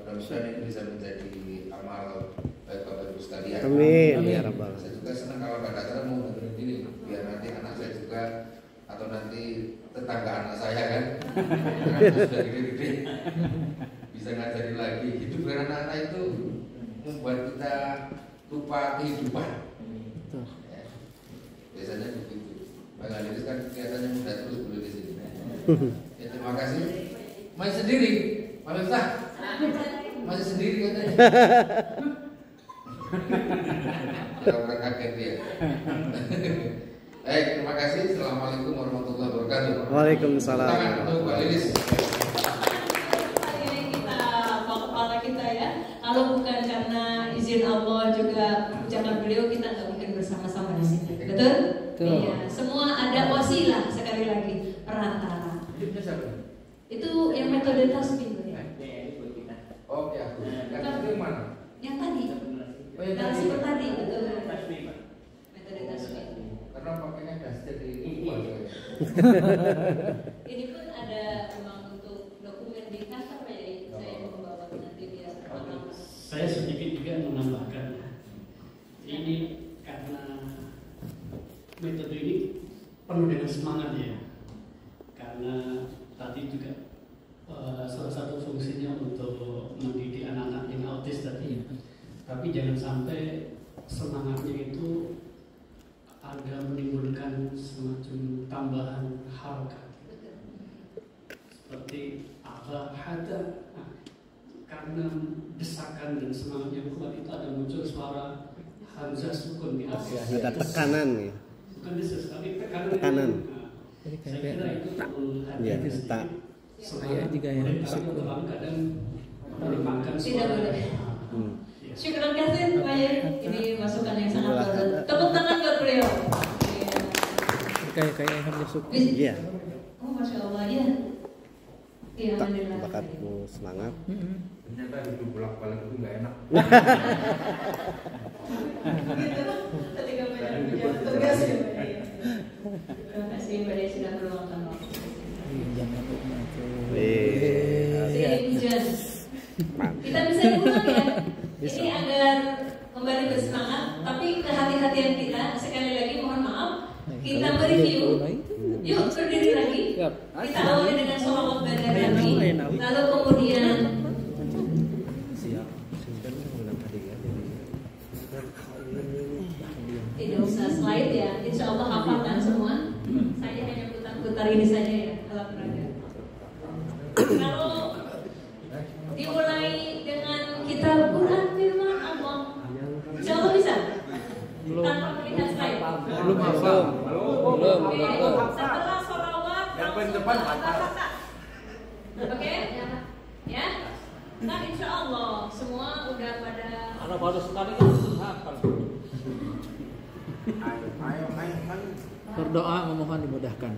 Mudah-mudahan ini bisa menjadi amal baik Bapak Ibu sekalian. Amin. Ya Rabbal. Saya juga senang kalau ada acara mau dengerin ini, biar nanti anak saya juga atau nanti tetangga anak saya kan, karena sudah gede-gede bisa ngajarin lagi. Hidup dengan anak-anak itu membuat kita lupa kehidupan. Ya, biasanya begitu. Bang Aliris kan kelihatannya muda terus dulu di sini. Ya, terima kasih. Masih sendiri, Pak Miftah? Masih sendiri katanya. Orang kaget dia. Baik, terima kasih. Assalamualaikum warahmatullahi wabarakatuh. Waalaikumsalam. Tangan untuk Pak Lilis. Kita ya, kalau bukan karena izin Allah juga ucapan beliau, kita nggak mungkin bersama-sama di sini, betul? Iya, semua ada wasilah, sekali lagi perantara. Itu yang metode tasbih ya. Oh ya, yang mana? Yang tadi, narasi tadi, betul? Metode tasbih. Karena pakainya daster di Ini pun ada memang untuk dokumen di kantor ya, saya mau membawa nanti biar saya sedikit juga menambahkan. Ini karena metode ini penuh dengan semangat ya. Karena tadi juga salah satu fungsinya untuk mendidik anak-anak yang autis tadi. Tapi jangan sampai semangatnya itu ada menimbulkan semacam tambahan harakat. Seperti hada. Karena desakan dan semangat yang kuat itu ada muncul suara hamzah sukun di akhir. Ada tekanan ya. Bukan desak, tapi Tekanan. Saya kira itu perlu Ya, hati-hati tak. Saya juga ya. Karena kadang melimpahkan tidak suara. boleh. Syukran kasih Pak Yai. Ini masukan yang sangat bagus. Tepuk tangan buat beliau. Kayak hamzah sukun. Iya. Oh, masya Allah ya. Iya, Tak alhamdulillah. bakatmu semangat. Ternyata hidup bolak-balik itu nggak enak. Ketika banyak pejabat tugas ya. Terima kasih Mbak Dea sudah meluangkan waktu. Jangan lupa Seiring hujan. Kita bisa diulang ya. Ini agar kembali bersemangat. Tapi kehati-hatian kita sekali lagi mohon maaf. Kita mereview. Yuk berdiri lagi. Kita awali dengan sholawat badar Nabi. Lalu kemudian tidak usah slide ya. Insya Allah hafalkan semua. Saya hanya putar-putar ini saja ya alat peraga. Kalau dimulai dengan kita Quran firman Allah, insya Allah bisa. Tanpa melihat slide. Belum hafal. Belum. Setelah sholawat Yang paling depan baca. Oke? Ya? Nah insya Allah semua udah pada. Kalau baru sekali kan hafal. Ayo. Berdoa memohon dimudahkan.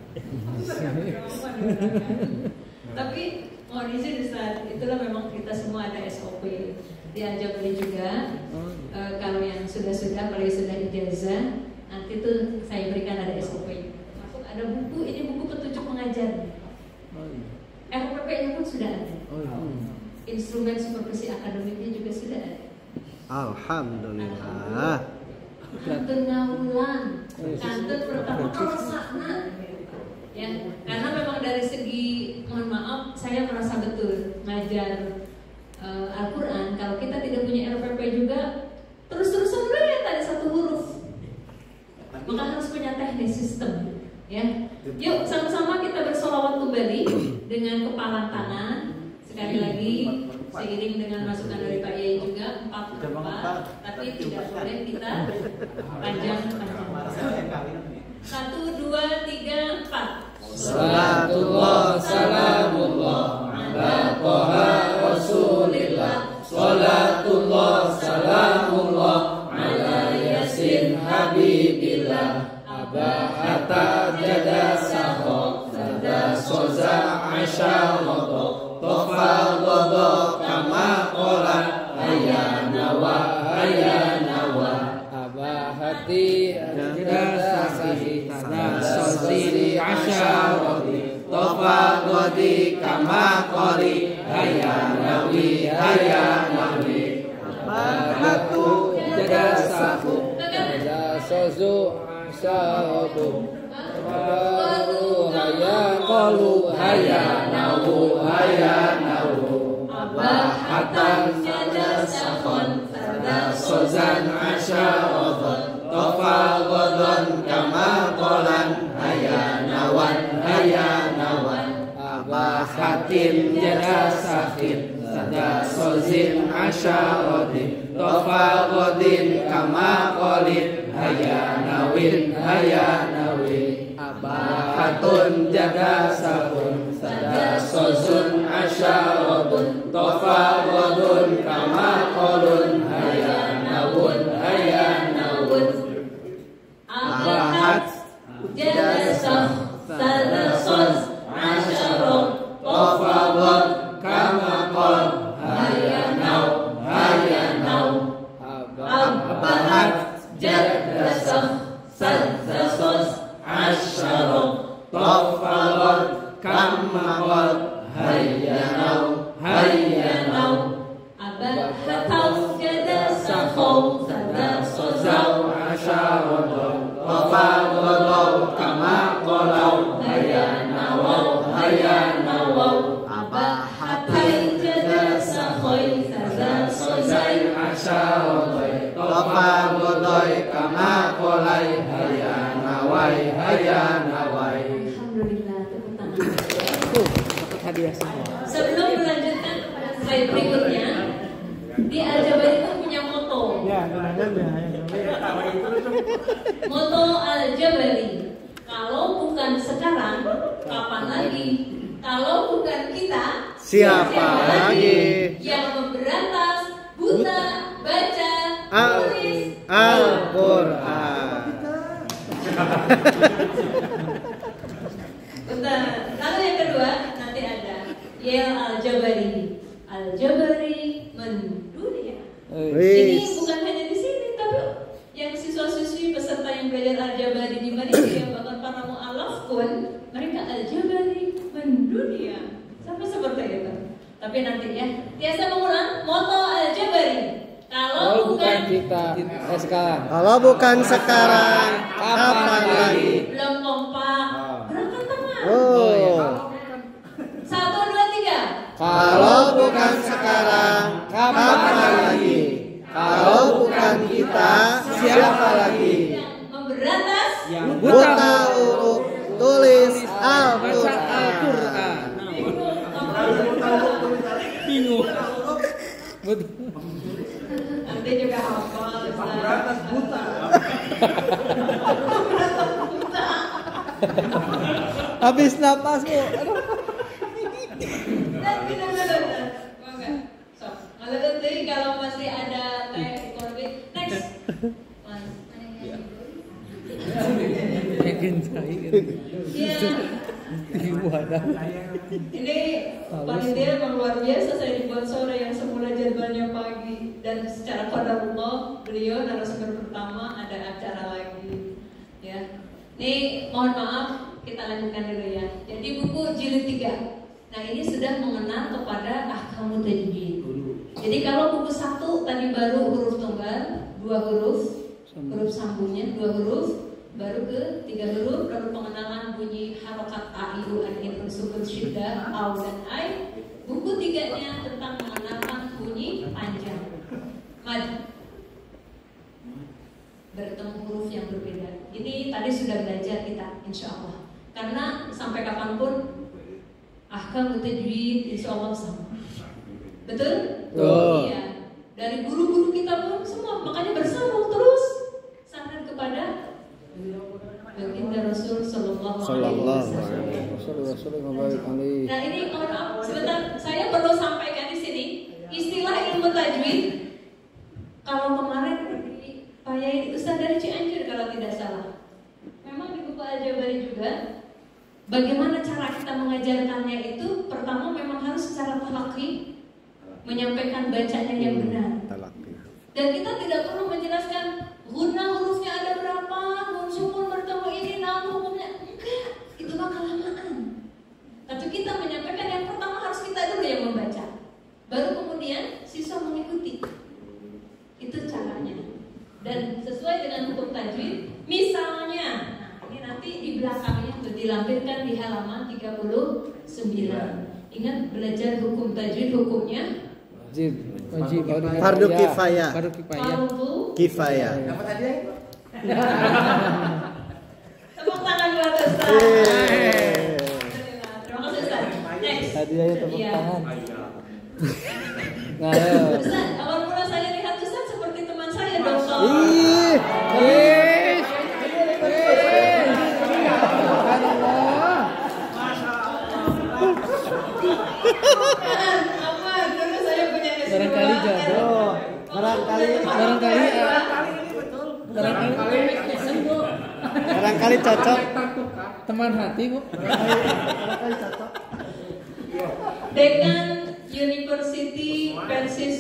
Tapi mohon izin Ustaz, itulah memang kita semua ada SOP. Diajak beli juga. Kalau yang sudah-sudah, kalau yang sudah ijazah, nanti tuh saya berikan ada SOP. Masuk ada buku, ini buku petunjuk mengajar. RPP-nya pun sudah ada. Instrumen supervisi akademiknya juga sudah ada. Alhamdulillah. Kantun ngawulan, kantun pertama keresakna, ya. Karena memang dari segi, mohon maaf, saya merasa betul ngajar Al-Quran. Kalau kita tidak punya RPP juga, terus-terusan lihat ada satu huruf, maka harus punya teknis sistem, ya. Yuk sama-sama kita bersolawat kembali dengan kepalan tangan. Sekali lagi seiring dengan masukan dari Pak Yai juga 4/4, tapi tidak boleh kita panjang-panjang. 1, 2, 3, 4. Salatullah salamullah ala Toha Rasulillah. Salatullah salamullah ala Yasin Habibillah. Abahata jada saho jada soza asyarato tofa godo kama kola hayanawa abahati jada sahi jada sosiri asyarati tofa godi kama koli hayanawi abahatu jada sahu jada sozu asyaratu Qalu hayanawu hatan jada sakhon sada sozan asyaraton tafawwadon kama qolan hayanawan abahatin jada sakhin sada sozin asyaratin tafawwadin kama qolin hayanawin abahatun jada sakhun sada sozun asyarabun tafawwadun kama qolun hayanawun abahat jada sakh sada soz asyarab tafawwad kama qol hayanaw abahat jada sakh sada soz asyarab tafawwad kama qol hayanaw abahatau jada sakhaw sada sozaw asyarab tafawwad kama qolau hayanaw abahatai jada sakhoy sada sozai asyarab tafawwad kama qolai hayanawai Alhamdulillah, tepuk tangan. hadiah semua. Sebelum melanjutkan kepada slide berikutnya, di Al-Jabari itu punya moto. Moto Al-Jabari, kalau bukan sekarang, kapan lagi? Kalau bukan kita, Siapa lagi? Yang memberantas buta baca tulis Al-Quran. Bentar. Lalu yang kedua nanti ada Yel Al-Jabari. Al-Jabari mendunia. Ini bukan hanya di sini, tapi yang siswa-siswi peserta yang belajar Al-Jabari di Malaysia, bahkan para mu'alaf pun mereka Al-Jabari mendunia. Sampai seperti itu. Tapi nanti ya, biasa mengulang moto Al-Jabari. Kalau bukan kita sekarang. Kalau bukan sekarang, kapan lagi? Belum kompak. Gerakan tangan. Oh. 1, 2, 3. Kalau bukan sekarang, kapan lagi? Kalau bukan kita, siapa lagi? Yang memberantas Buta huruf tulis Al-Quran. Bingung. Betul. nanti juga hafal. Memberantas buta. Habis napas Bu. Jadi kalau masih ada teh ekonomi, next. Mas, ini panitia memang luar biasa. Saya dibuat sore yang semula jadwalnya pagi, dan secara qadarullah beliau narasumber pertama ada acara lagi. Ya, ini mohon maaf kita lanjutkan dulu ya. Jadi buku jilid 3. Nah ini sudah mengenal kepada ahkamu tajwid. Jadi kalau buku 1 tadi baru huruf tunggal 2 huruf, huruf sambungnya 2 huruf, baru ke 3 huruf, lalu pengenalan bunyi harokat a, i, u, an, in, unsukun, syiddah, au dan ai. Buku 3-nya tentang mengenalkan bunyi panjang. Mad, bertemu huruf yang berbeda. Ini tadi sudah belajar kita, insya Allah. Karena sampai kapanpun ahkam tajwid insya Allah sama. Betul? Iya. Dari guru-guru kita pun semua, makanya bersambung terus sampai kepada baginda Rasul Sallallahu Alaihi Wasallam. Nah ini mohon maaf sebentar, saya perlu sampaikan di sini istilah ilmu tajwid. Kalau kemarin Pak Yai Ustaz dari Cianjur kalau tidak salah, memang di buku Al-Jabari juga. Bagaimana cara kita mengajarkannya itu? Pertama memang harus secara talaqi, menyampaikan bacanya yang benar. Dan kita tidak perlu menjelaskan guna hurufnya ada berapa, nun sukun bertemu ini, nam hukumnya. Enggak, itu mah kelamaan. Tapi kita menyampaikan yang pertama harus kita dulu yang membaca. Baru kemudian siswa mengikuti. Itu caranya. Dan sesuai dengan hukum tajwid, misalnya ini nanti di belakangnya dilampirkan di halaman 39. Ingat belajar hukum tajwid, hukumnya Wajib. Fardu kifayah. Fardu kifayah. Kifayah. Dapat hadiah? Tepuk tangan buat Ustaz. Terima kasih Ustaz. Next. Hadiahnya tepuk Iya. tangan. Nah, ayo. Ustaz, awal mula saya lihat Ustaz seperti teman saya dong. Aman, dulu saya punya istri. Barangkali jodoh. Barangkali cocok. Teman hati, Bu. Barangkali cocok. Dekan University Persis.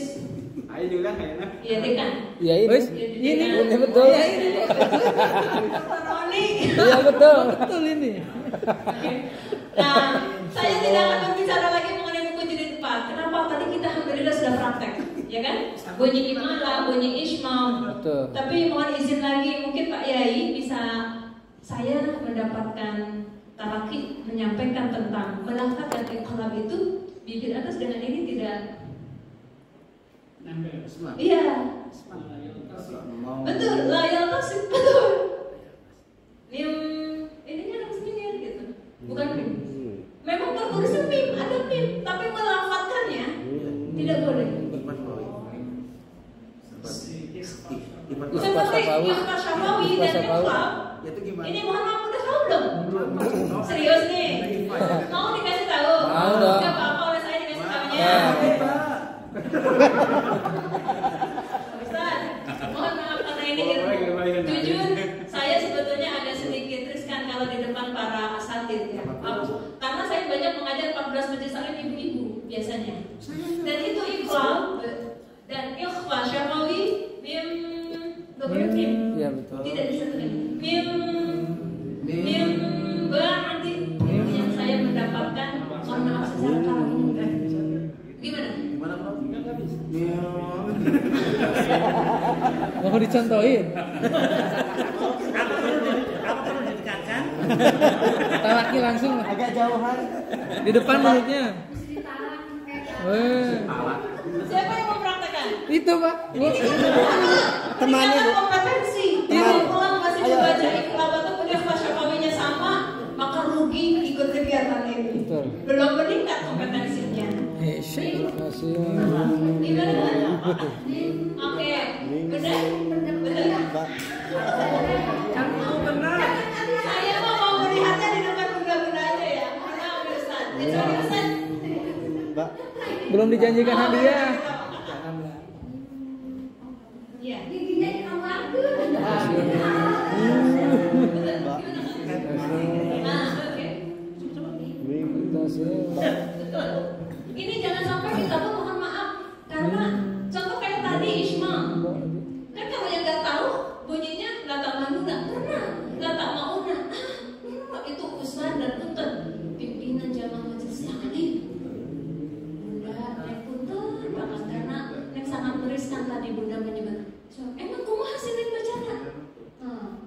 Ayo juga kayaknya. Iya dekan. Ya ini. Ini betul. Roni. Iya betul. Betul ini. Nah, saya tidak akan berbicara lagi mengenai buku jilid 4. Kenapa? Tadi kita alhamdulillah sudah praktek, ya kan? Bunyi Imala, bunyi Ismam. Betul. Tapi mohon izin lagi, mungkin Pak Yai bisa saya mendapatkan talaki menyampaikan tentang melafaz dan iqlab itu bibir atas dengan ini tidak. Iya. Betul, layal tasik betul. Mim ininya harus minir gitu. Bukan mim. Memang tertulisnya mim, ada mim, tapi melafatkannya tidak boleh. Seperti Ikhfa Syafawi dan Iqlab. Ini mohon maaf udah tahu belum? Serius nih? Mau dikasih tahu? Mau dong. Gak apa-apa oleh saya dikasih tahunya. Ustaz, mohon maaf karena ini jujur saya sebetulnya agak sedikit riskan kalau di depan para asatid ya. Karena saya banyak mengajar 14 majelis taklim ibu-ibu biasanya. Dan itu Iqlab dan Ikhfa Syafawi mim double mim. Iya betul. Tidak disatukan. Mim berarti yang saya mendapatkan mohon maaf secara kalangan. Gimana? Mau dicontohin? Apa perlu ditekankan? Talaki langsung. Agak jauhan. Di depan mulutnya. Siapa yang mempraktekkan? Itu Pak. Temannya, Bu. Kompetensi. Kalau pulang masih membaca Iqlab ataupun Ikhfa Syafawinya sama, maka rugi ikut kegiatan ini. Betul. Belum meningkat kompetensinya. Masih. Gimana? Oke, benar? Benar. Saya mau melihatnya di depan bunda-bunda aja ya. Karena Ustaz. Kecuali Ustaz. Belum dijanjikan hadiah. Iya. Betul. Ini jangan sampai kita tuh mohon maaf karena contoh kayak tadi Ismail. Kan kalau yang nggak tahu bunyinya nggak tak manuna, pernah nggak tak mauna. Itu Ustaz dan Punten pimpinan jamaah majelis taklim. Bunda naik punten banget karena nek sangat meriskan tadi Bunda menyebut. Emang kumaha sih nek bacana?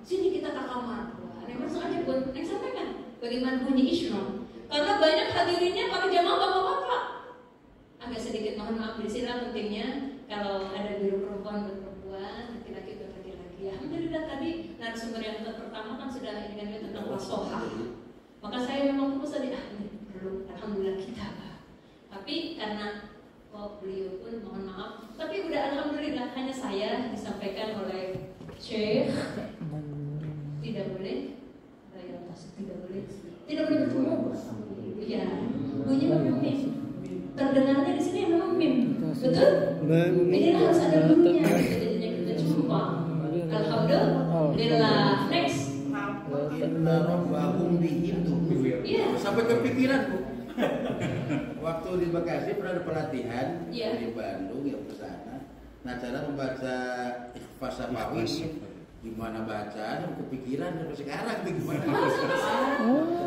Sini kita ke kamar. Nek masuk aja buat nek sampaikan bagaimana bunyi Ismail. Karena banyak hadirinnya para jamaah bapak-bapak. Agak sedikit mohon maaf di sini pentingnya kalau ada guru perempuan buat perempuan, laki-laki buat laki-laki. Alhamdulillah tadi narasumber yang pertama kan sudah ini kan tentang wasohah. Maka saya memang fokus tadi ini perlu alhamdulillah kita. Tapi karena beliau pun mohon maaf, tapi udah alhamdulillah hanya saya disampaikan oleh Syekh tidak boleh tidak boleh bertemu. Iya, bunyinya memang mim. Terdengarnya di sini memang mim, betul? Ini harus ada bunyinya. Jadinya kita jumpa. Alhamdulillah. Next. Iya. Sampai kepikiran Bu. Waktu di Bekasi pernah ada pelatihan di Bandung yang ke sana. Nah cara membaca Ikhfa Syafawi gimana bacaan kepikiran sampai sekarang gimana?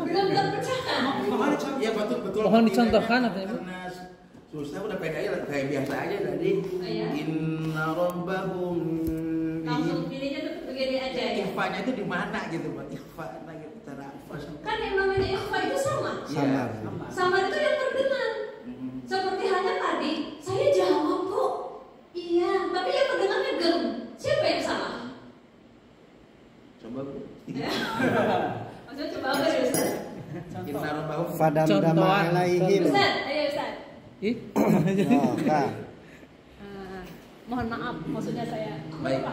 Belum terpecahkan. Ya betul-betul. Mohon dicontohkan apa ya? Karena susah udah pede aja kayak biasa aja tadi. Inna rabbahum langsung pilihnya tuh begini aja ya. Ikhfanya itu di mana gitu Pak? Ikhfa gitu cara apa? Kan yang namanya ikhfa itu sama. Sama. Sama itu yang terdengar. Seperti halnya tadi saya jawab Fadamdama alaihim. Ustaz, ayo Ustaz. Ih. Oh, Kak. Mohon maaf, maksudnya saya. Baik.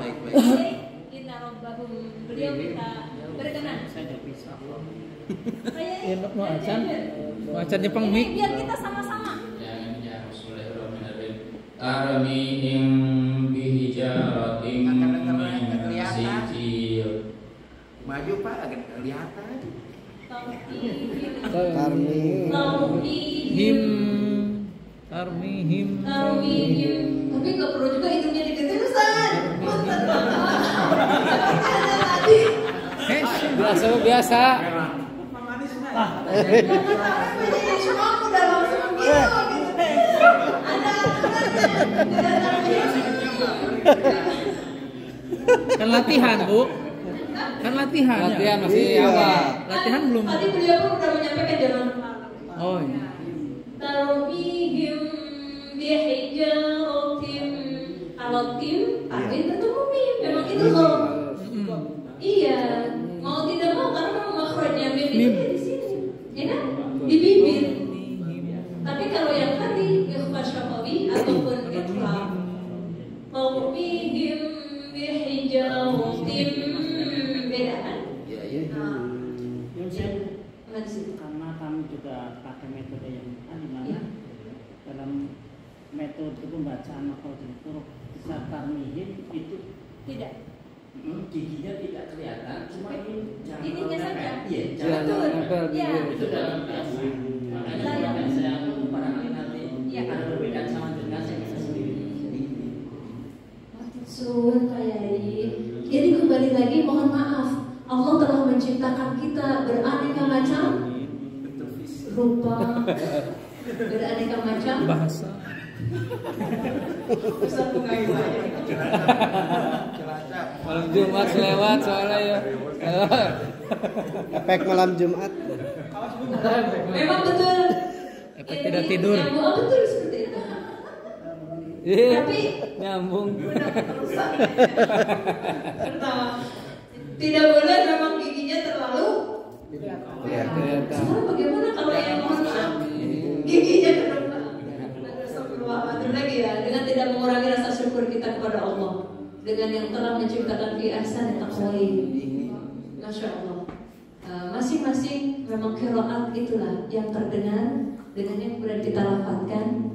Inna rabbahum, beliau minta berkenan. Saya bisa. Ya, mau acan. Mau acan Jepang mic. Biar kita sama-sama. Ya Bismillahirrahmanirrahim. Tarmihim bihijaratin min sijil. Maju Pak, agak kelihatan. Tarmihim. Tapi nggak perlu juga hidungnya digedein Ustaz. Biasa. Cuma aku udah langsung gitu. Kan latihan, Bu. Kan latihan. Latihan masih awal. Latihan belum. Tadi beliau pun udah menyampaikan jalan lalu. Oh iya. Tarmihim bihijaratin. Kalau tim, tapi ketemu mim. Memang itu loh. Iya, mau tidak mau karena memang makhrajnya mim itu di sini, ya kan? Di bibir. Tapi kalau yang tadi ikhfa syafawi ataupun ikhfa tarmihim bihijaratin, beda kan? Karena kami juga pakai metode yang di mana dalam metode pembacaan makhrajul huruf besar tarmihim itu Tidak. giginya tidak kelihatan, cuma Ininya saja. Iya, Betul. Iya. itu dalam bahasa. Makanya saya barangkali nanti ada perbedaan sama dengan saya bisa sendiri. Sun Kayai. Jadi kembali lagi mohon maaf, Allah telah menciptakan kita beraneka macam rupa, beraneka macam Bahasa. Malam Jumat lewat soalnya ya. Efek malam Jumat. memang betul. Efek tidak tidur. Nyambung, betul seperti itu. Tapi nyambung. pertama, tidak boleh memang giginya terlalu. Sekarang bagaimana kalau yang mohon maaf giginya ke depan? Lagi ya, dengan tidak mengurangi rasa syukur kita kepada Allah, dengan yang telah menciptakan fi ahsani taqwim. Masya Allah. Masing-masing memang qiraat itulah yang terdengar dengan yang kemudian kita lafazkan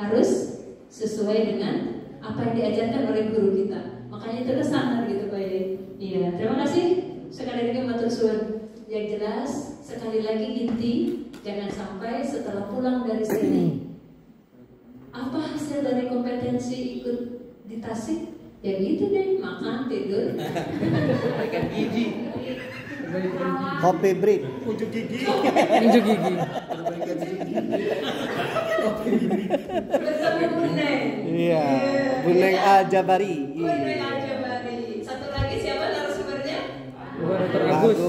harus sesuai dengan apa yang diajarkan oleh guru kita. Makanya itu kesana gitu Pak Yai. Iya, terima kasih. Sekali lagi matur suwun. Yang jelas sekali lagi inti, jangan sampai setelah pulang dari sini apa hasil dari kompetensi ikut di Tasik? Ya gitu deh, makan, tidur. Makan gigi. Kopi break. Unjuk gigi. Unjuk gigi. Bersama Buneng. Iya, Buneng Al-Jabari. Buneng Al-Jabari. Satu lagi siapa narasumbernya? Dr. Agus.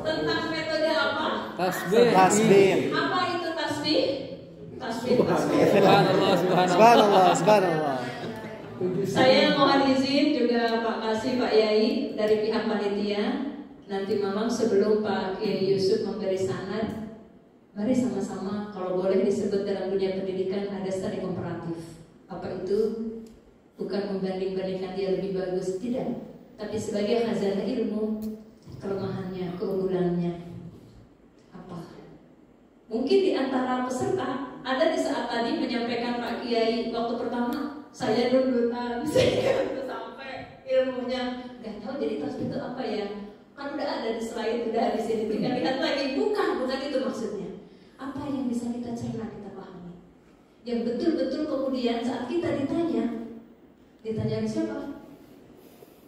Tentang metode apa? Tasbih. Apa itu tasbih? Tasbih. Subhanallah. Saya mohon izin juga Pak Kasih, Pak Yai dari pihak panitia. Nanti malam sebelum Pak Kiai Yusuf memberi sanad, mari sama-sama kalau boleh disebut dalam dunia pendidikan ada studi komparatif. Apa itu? Bukan membanding-bandingkan dia lebih bagus, tidak. Tapi sebagai khazanah ilmu, kelemahannya, keunggulannya apa? Mungkin di antara peserta ada di saat tadi menyampaikan Pak Kiai waktu pertama, saya duluan, saya sampai ilmunya nggak tahu jadi tasbih itu apa ya? Kan udah ada di slide, udah di sini, tinggal lihat lagi. Bukan itu maksudnya. Apa yang bisa kita cerna, kita pahami? Yang betul-betul kemudian saat kita ditanya siapa?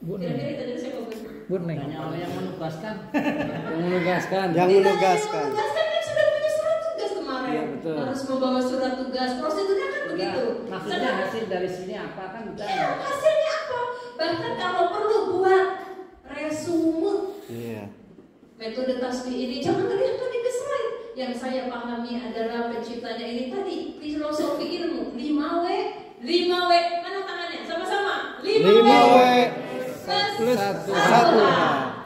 Kira-kira ditanya siapa? Buneng. Tanya oleh yang menugaskan. Yang menugaskan. Kan sudah punya surat tugas kemarin. Iya, betul. Harus membawa surat tugas. Prosedurnya kan begitu. Maksudnya hasil dari sini apa kan? Iya, hasilnya apa? Bahkan kalau perlu buat resume. Iya. Metode tasbih ini jangan lihat tadi ke slide. Yang saya pahami adalah penciptanya ini tadi filosofi ilmu 5W. Mana tangannya? Sama-sama. 5W plus 1. Nah,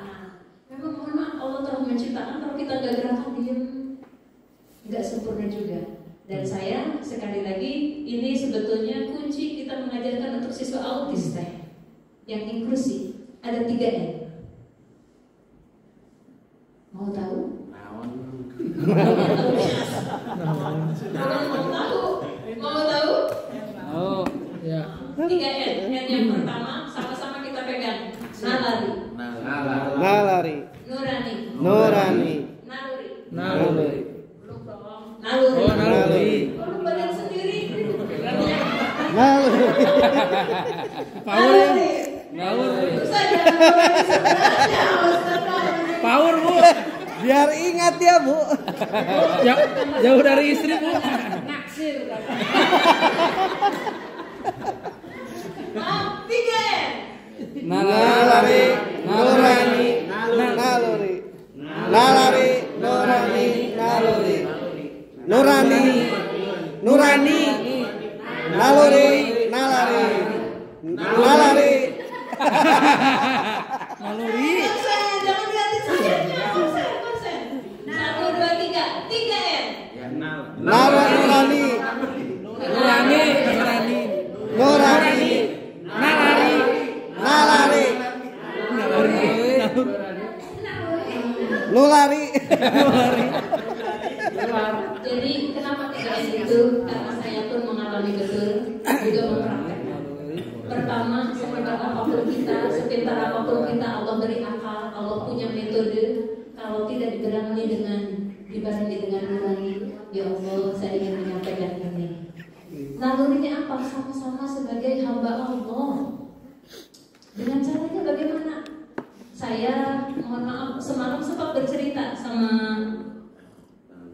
memang mohon maaf Allah telah menciptakan kalau kita nggak gerakan diem. nggak sempurna juga. Dan saya sekali lagi ini sebetulnya kunci kita mengajarkan untuk siswa autis yang inklusif. Ada 3N. Mau tahu? Mau tahu? Oh, ya. 3N. N yang pertama sama-sama kita pegang. Nalari. Nalari. Nurani. Nurani. Naluri. Naluri. Belum dong. Naluri. Oh, naluri. Belum badan sendiri. Naluri. Power ya. Power. Power, Bu. Biar ingat ya, Bu. Jauh dari istri, Bu. Naksir. 3N. Nalari. Nurani. Naluri. Nalari. Nurani. Naluri. Nurani. Nurani. Naluri. Nalari. Nalari. Naluri. Jangan liatin saya. Konsen. 1, 2, 3. 3N. Nurani. Nurani. Nurani. Nurani. Nalari. Nalari. Nulari. Jadi kenapa 3N itu? Karena saya pun mengalami betul, juga mempraktekkan. Pertama, sehebat apapun kita, sepintar apapun kita, Allah beri akal, Allah punya metode. Kalau tidak dibarengi dengan nurani, ya Allah, saya ingin menyampaikan ini. Nalurinya apa? Sama-sama sebagai hamba Allah. Dengan caranya bagaimana? Saya mohon maaf semalam sempat bercerita sama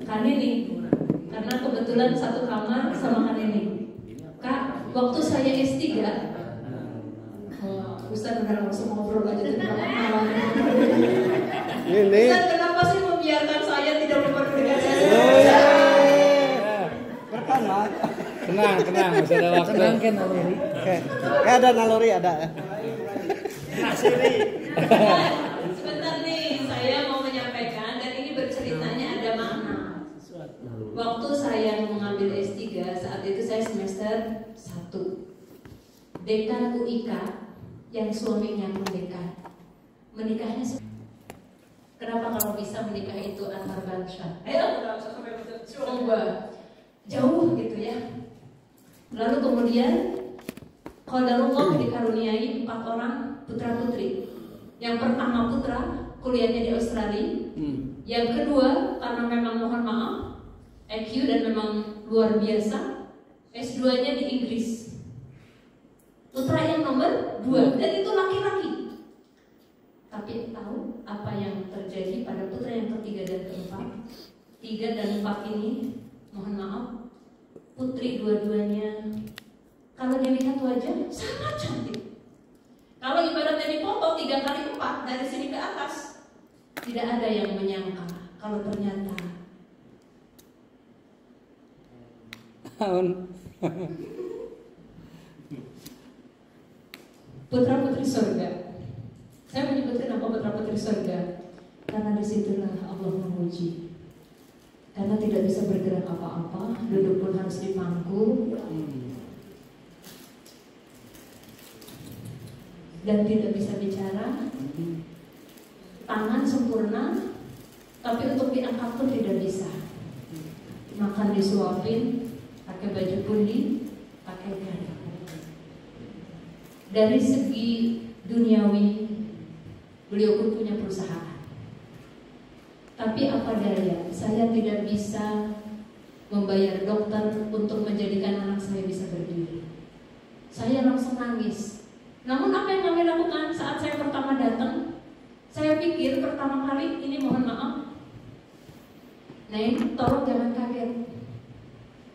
Kak Nini, karena kebetulan satu kamar sama Kak Nini. Kak, waktu saya S3, Ustaz benar langsung ngobrol aja di kamar. Ustaz, kenapa sih membiarkan saya tidak memperdulikan saya? Tenang, masih ada waktu. Tenang, kan naluri. Kayak ada naluri ada. Sebentar nih, saya mau menyampaikan dan ini berceritanya ada makna. Waktu saya mengambil S3, saat itu saya semester 1. Dekan UIK yang suaminya pun dekan. Menikahnya kenapa kalau bisa menikah itu antar bangsa? Ayo, coba jauh gitu ya. Lalu kemudian qadarullah dikaruniai 4 orang putra putri. Yang pertama putra kuliahnya di Australia. Yang kedua karena memang mohon maaf IQ dan memang luar biasa, S2-nya di Inggris. Putra yang nomor 2 dan itu laki-laki. Tapi tahu apa yang terjadi pada putra yang ketiga dan keempat? 3 dan 4 ini mohon maaf, putri dua-duanya kalau dilihat wajah sangat cantik. Kalau ibaratnya dipotong 3 kali 4 dari sini ke atas, tidak ada yang menyangka kalau ternyata putra putri surga. Saya menyebutkan apa putra putri surga karena disitulah Allah menguji. Karena tidak bisa bergerak apa-apa, duduk pun harus dipangku dan tidak bisa bicara. Tangan sempurna, tapi untuk diangkat pun tidak bisa. Makan disuapin, pakai baju pun dipakai. Dari segi duniawi, beliau pun punya perusahaan. Tapi apa daya, saya tidak bisa membayar dokter untuk menjadikan anak saya bisa berdiri. Saya langsung nangis. Namun apa yang kami lakukan saat saya pertama datang? Saya pikir pertama kali ini mohon maaf, Neng, tolong jangan kaget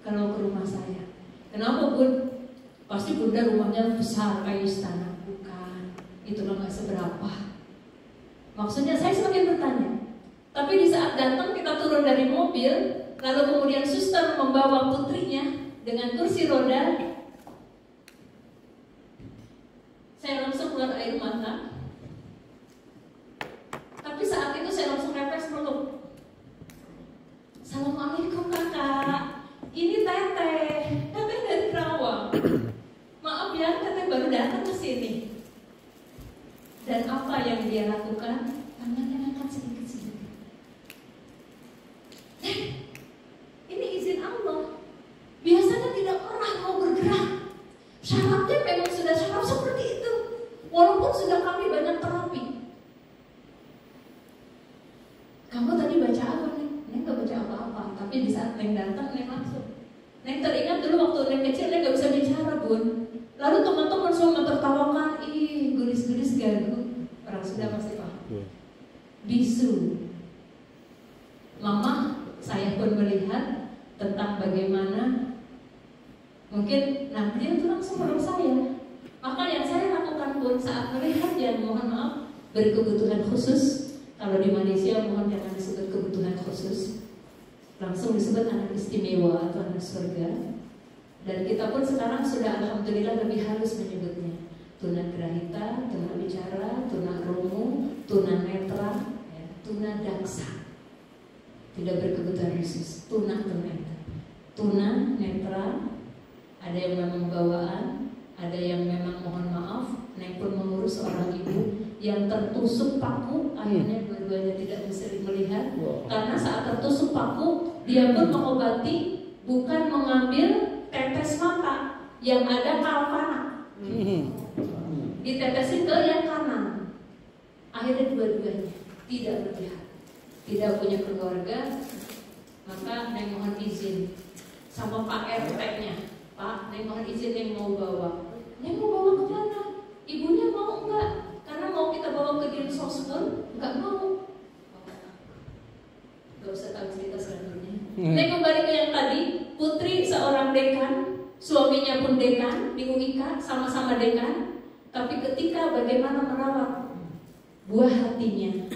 kalau ke rumah saya. Kenapa Bun? Pasti Bunda rumahnya besar kayak istana. Bukan, itulah nggak seberapa. Maksudnya saya semakin bertanya. Tapi di saat datang kita turun dari mobil, lalu kemudian suster membawa putrinya dengan kursi roda, saya langsung keluar air mata. Tapi saat itu saya langsung refleks peluk. Assalamualaikum Kak apa yang dia lakukan? Tangannya angkat sedikit-sedikit. Ini izin Allah. Biasanya tidak pernah mau bergerak. Syaratnya memang sudah syarat seperti itu. Walaupun sudah kami banyak terapi. Kamu tadi baca apa nih? Neng gak baca apa-apa. Tapi di saat Neng datang, Neng langsung. Neng teringat dulu waktu Neng kecil, Neng gak bisa bicara, Bun. Lalu teman-teman semua mentertawakan, ih gulis-gulis gagu. Orang sudah pasti paham. Bisu. Mama, saya pun melihat tentang bagaimana mungkin, nah dia itu langsung menurut saya. Maka yang saya lakukan pun saat melihat yang mohon maaf berkebutuhan khusus, kalau di Malaysia mohon jangan disebut kebutuhan khusus, langsung disebut anak istimewa atau anak surga. Dan kita pun sekarang sudah alhamdulillah lebih halus menyebutnya. Tunagrahita, tunawicara, tunarungu, tunanetra, ya, tunadaksa. Tidak berkebutuhan khusus, tunanetra. Tunanetra, ada yang memang bawaan, ada yang memang mohon maaf, Neng pun mengurus seorang ibu yang tertusuk paku, akhirnya dua-duanya tidak bisa melihat. Karena saat tertusuk paku, dia pun mengobati, bukan mengambil tetes mata yang ada kalpana, ditetesin ke yang kanan. Akhirnya dua-duanya tidak melihat, tidak punya keluarga. Maka Neng mohon izin sama Pak RT-nya, Pak, Neng mohon izin Neng mau bawa. Neng mau bawa kemana? Ibunya mau enggak? Karena mau kita bawa ke dinsos pun enggak mau. Gak usah tahu cerita selanjutnya. Neng kembali ke yang tadi. Putri seorang dekan, suaminya pun dekan di UIK, sama-sama dekan. Tapi ketika bagaimana merawat buah hatinya,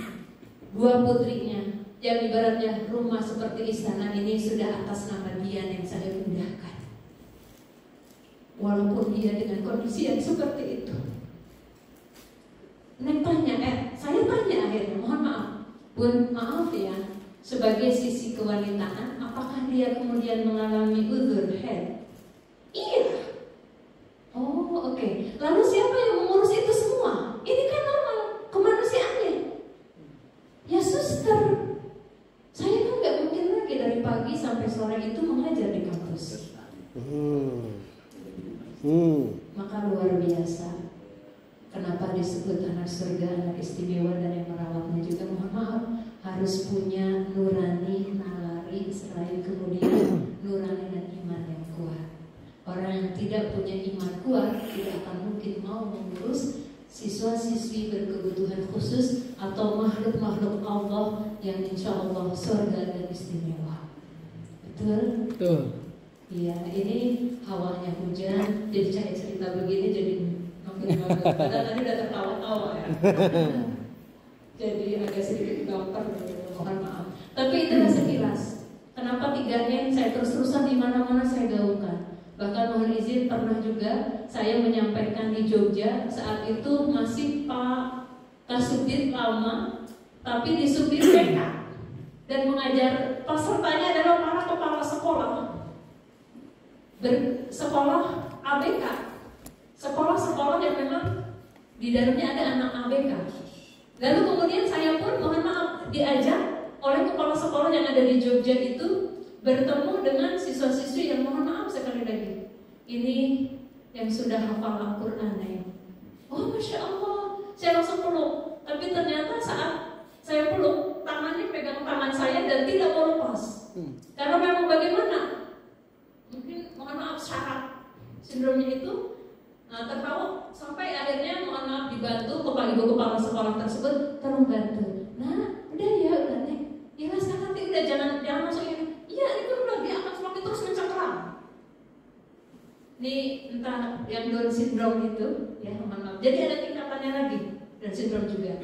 buah putrinya, yang ibaratnya rumah seperti istana ini sudah atas nama dia yang saya pindahkan. Walaupun dia dengan kondisi yang seperti itu. Neng tanya, saya tanya akhirnya, mohon maaf, Bun, maaf ya, sebagai sisi kewanitaan, apakah dia kemudian mengalami uzur head? Iya. Oh, oke. Lalu siapa yang mengurus itu semua? Ini kan normal, kemanusiaannya. Ya suster, saya kan nggak mungkin lagi dari pagi sampai sore itu mengajar di kampus. Maka luar biasa. Kenapa disebut anak surga, anak istimewa, dan yang merawatnya juga mohon maaf harus punya nurani, nalari, selain kemudian nurani dan iman yang kuat. Orang yang tidak punya iman kuat tidak akan mungkin mau mengurus siswa-siswi berkebutuhan khusus atau makhluk-makhluk Allah yang insya Allah surga dan istimewa. Betul? Betul. Iya, ini hawanya hujan, jadi saya cerita begini jadi tadi udah tertawa-tawa ya. Jadi agak sedikit gampang, mohon maaf. Tapi itulah sekilas. Kenapa 3N saya terus-terusan di mana-mana saya gaungkan. Bahkan mohon izin pernah juga saya menyampaikan di Jogja, saat itu masih Pak Kasubdit lama, tapi di Subdit BK, dan mengajar pesertanya adalah para kepala sekolah, bersekolah ABK, sekolah-sekolah yang memang di dalamnya ada anak ABK. Lalu kemudian saya pun mohon maaf diajak oleh kepala sekolah yang ada di Jogja itu bertemu dengan siswa-siswi yang mohon maaf sekali lagi, ini yang sudah hafal Al-Quran ya. Oh Masya Allah, saya langsung peluk. Tapi ternyata saat saya peluk, tangannya pegang tangan saya dan tidak mau lepas. Karena memang bagaimana? Mungkin mohon maaf syarat sindromnya itu tertawa sampai akhirnya mohon maaf dibantu kepala ibu kepala sekolah tersebut, tolong bantu. Nah, udah ya, udah nih. Ikhlaskan nanti udah jangan masuk ini. Iya, itu udah dia akan semakin terus mencengkeram. Ini entah yang Down syndrome itu, ya mohon maaf. Jadi ada tingkatannya lagi, Down syndrome juga.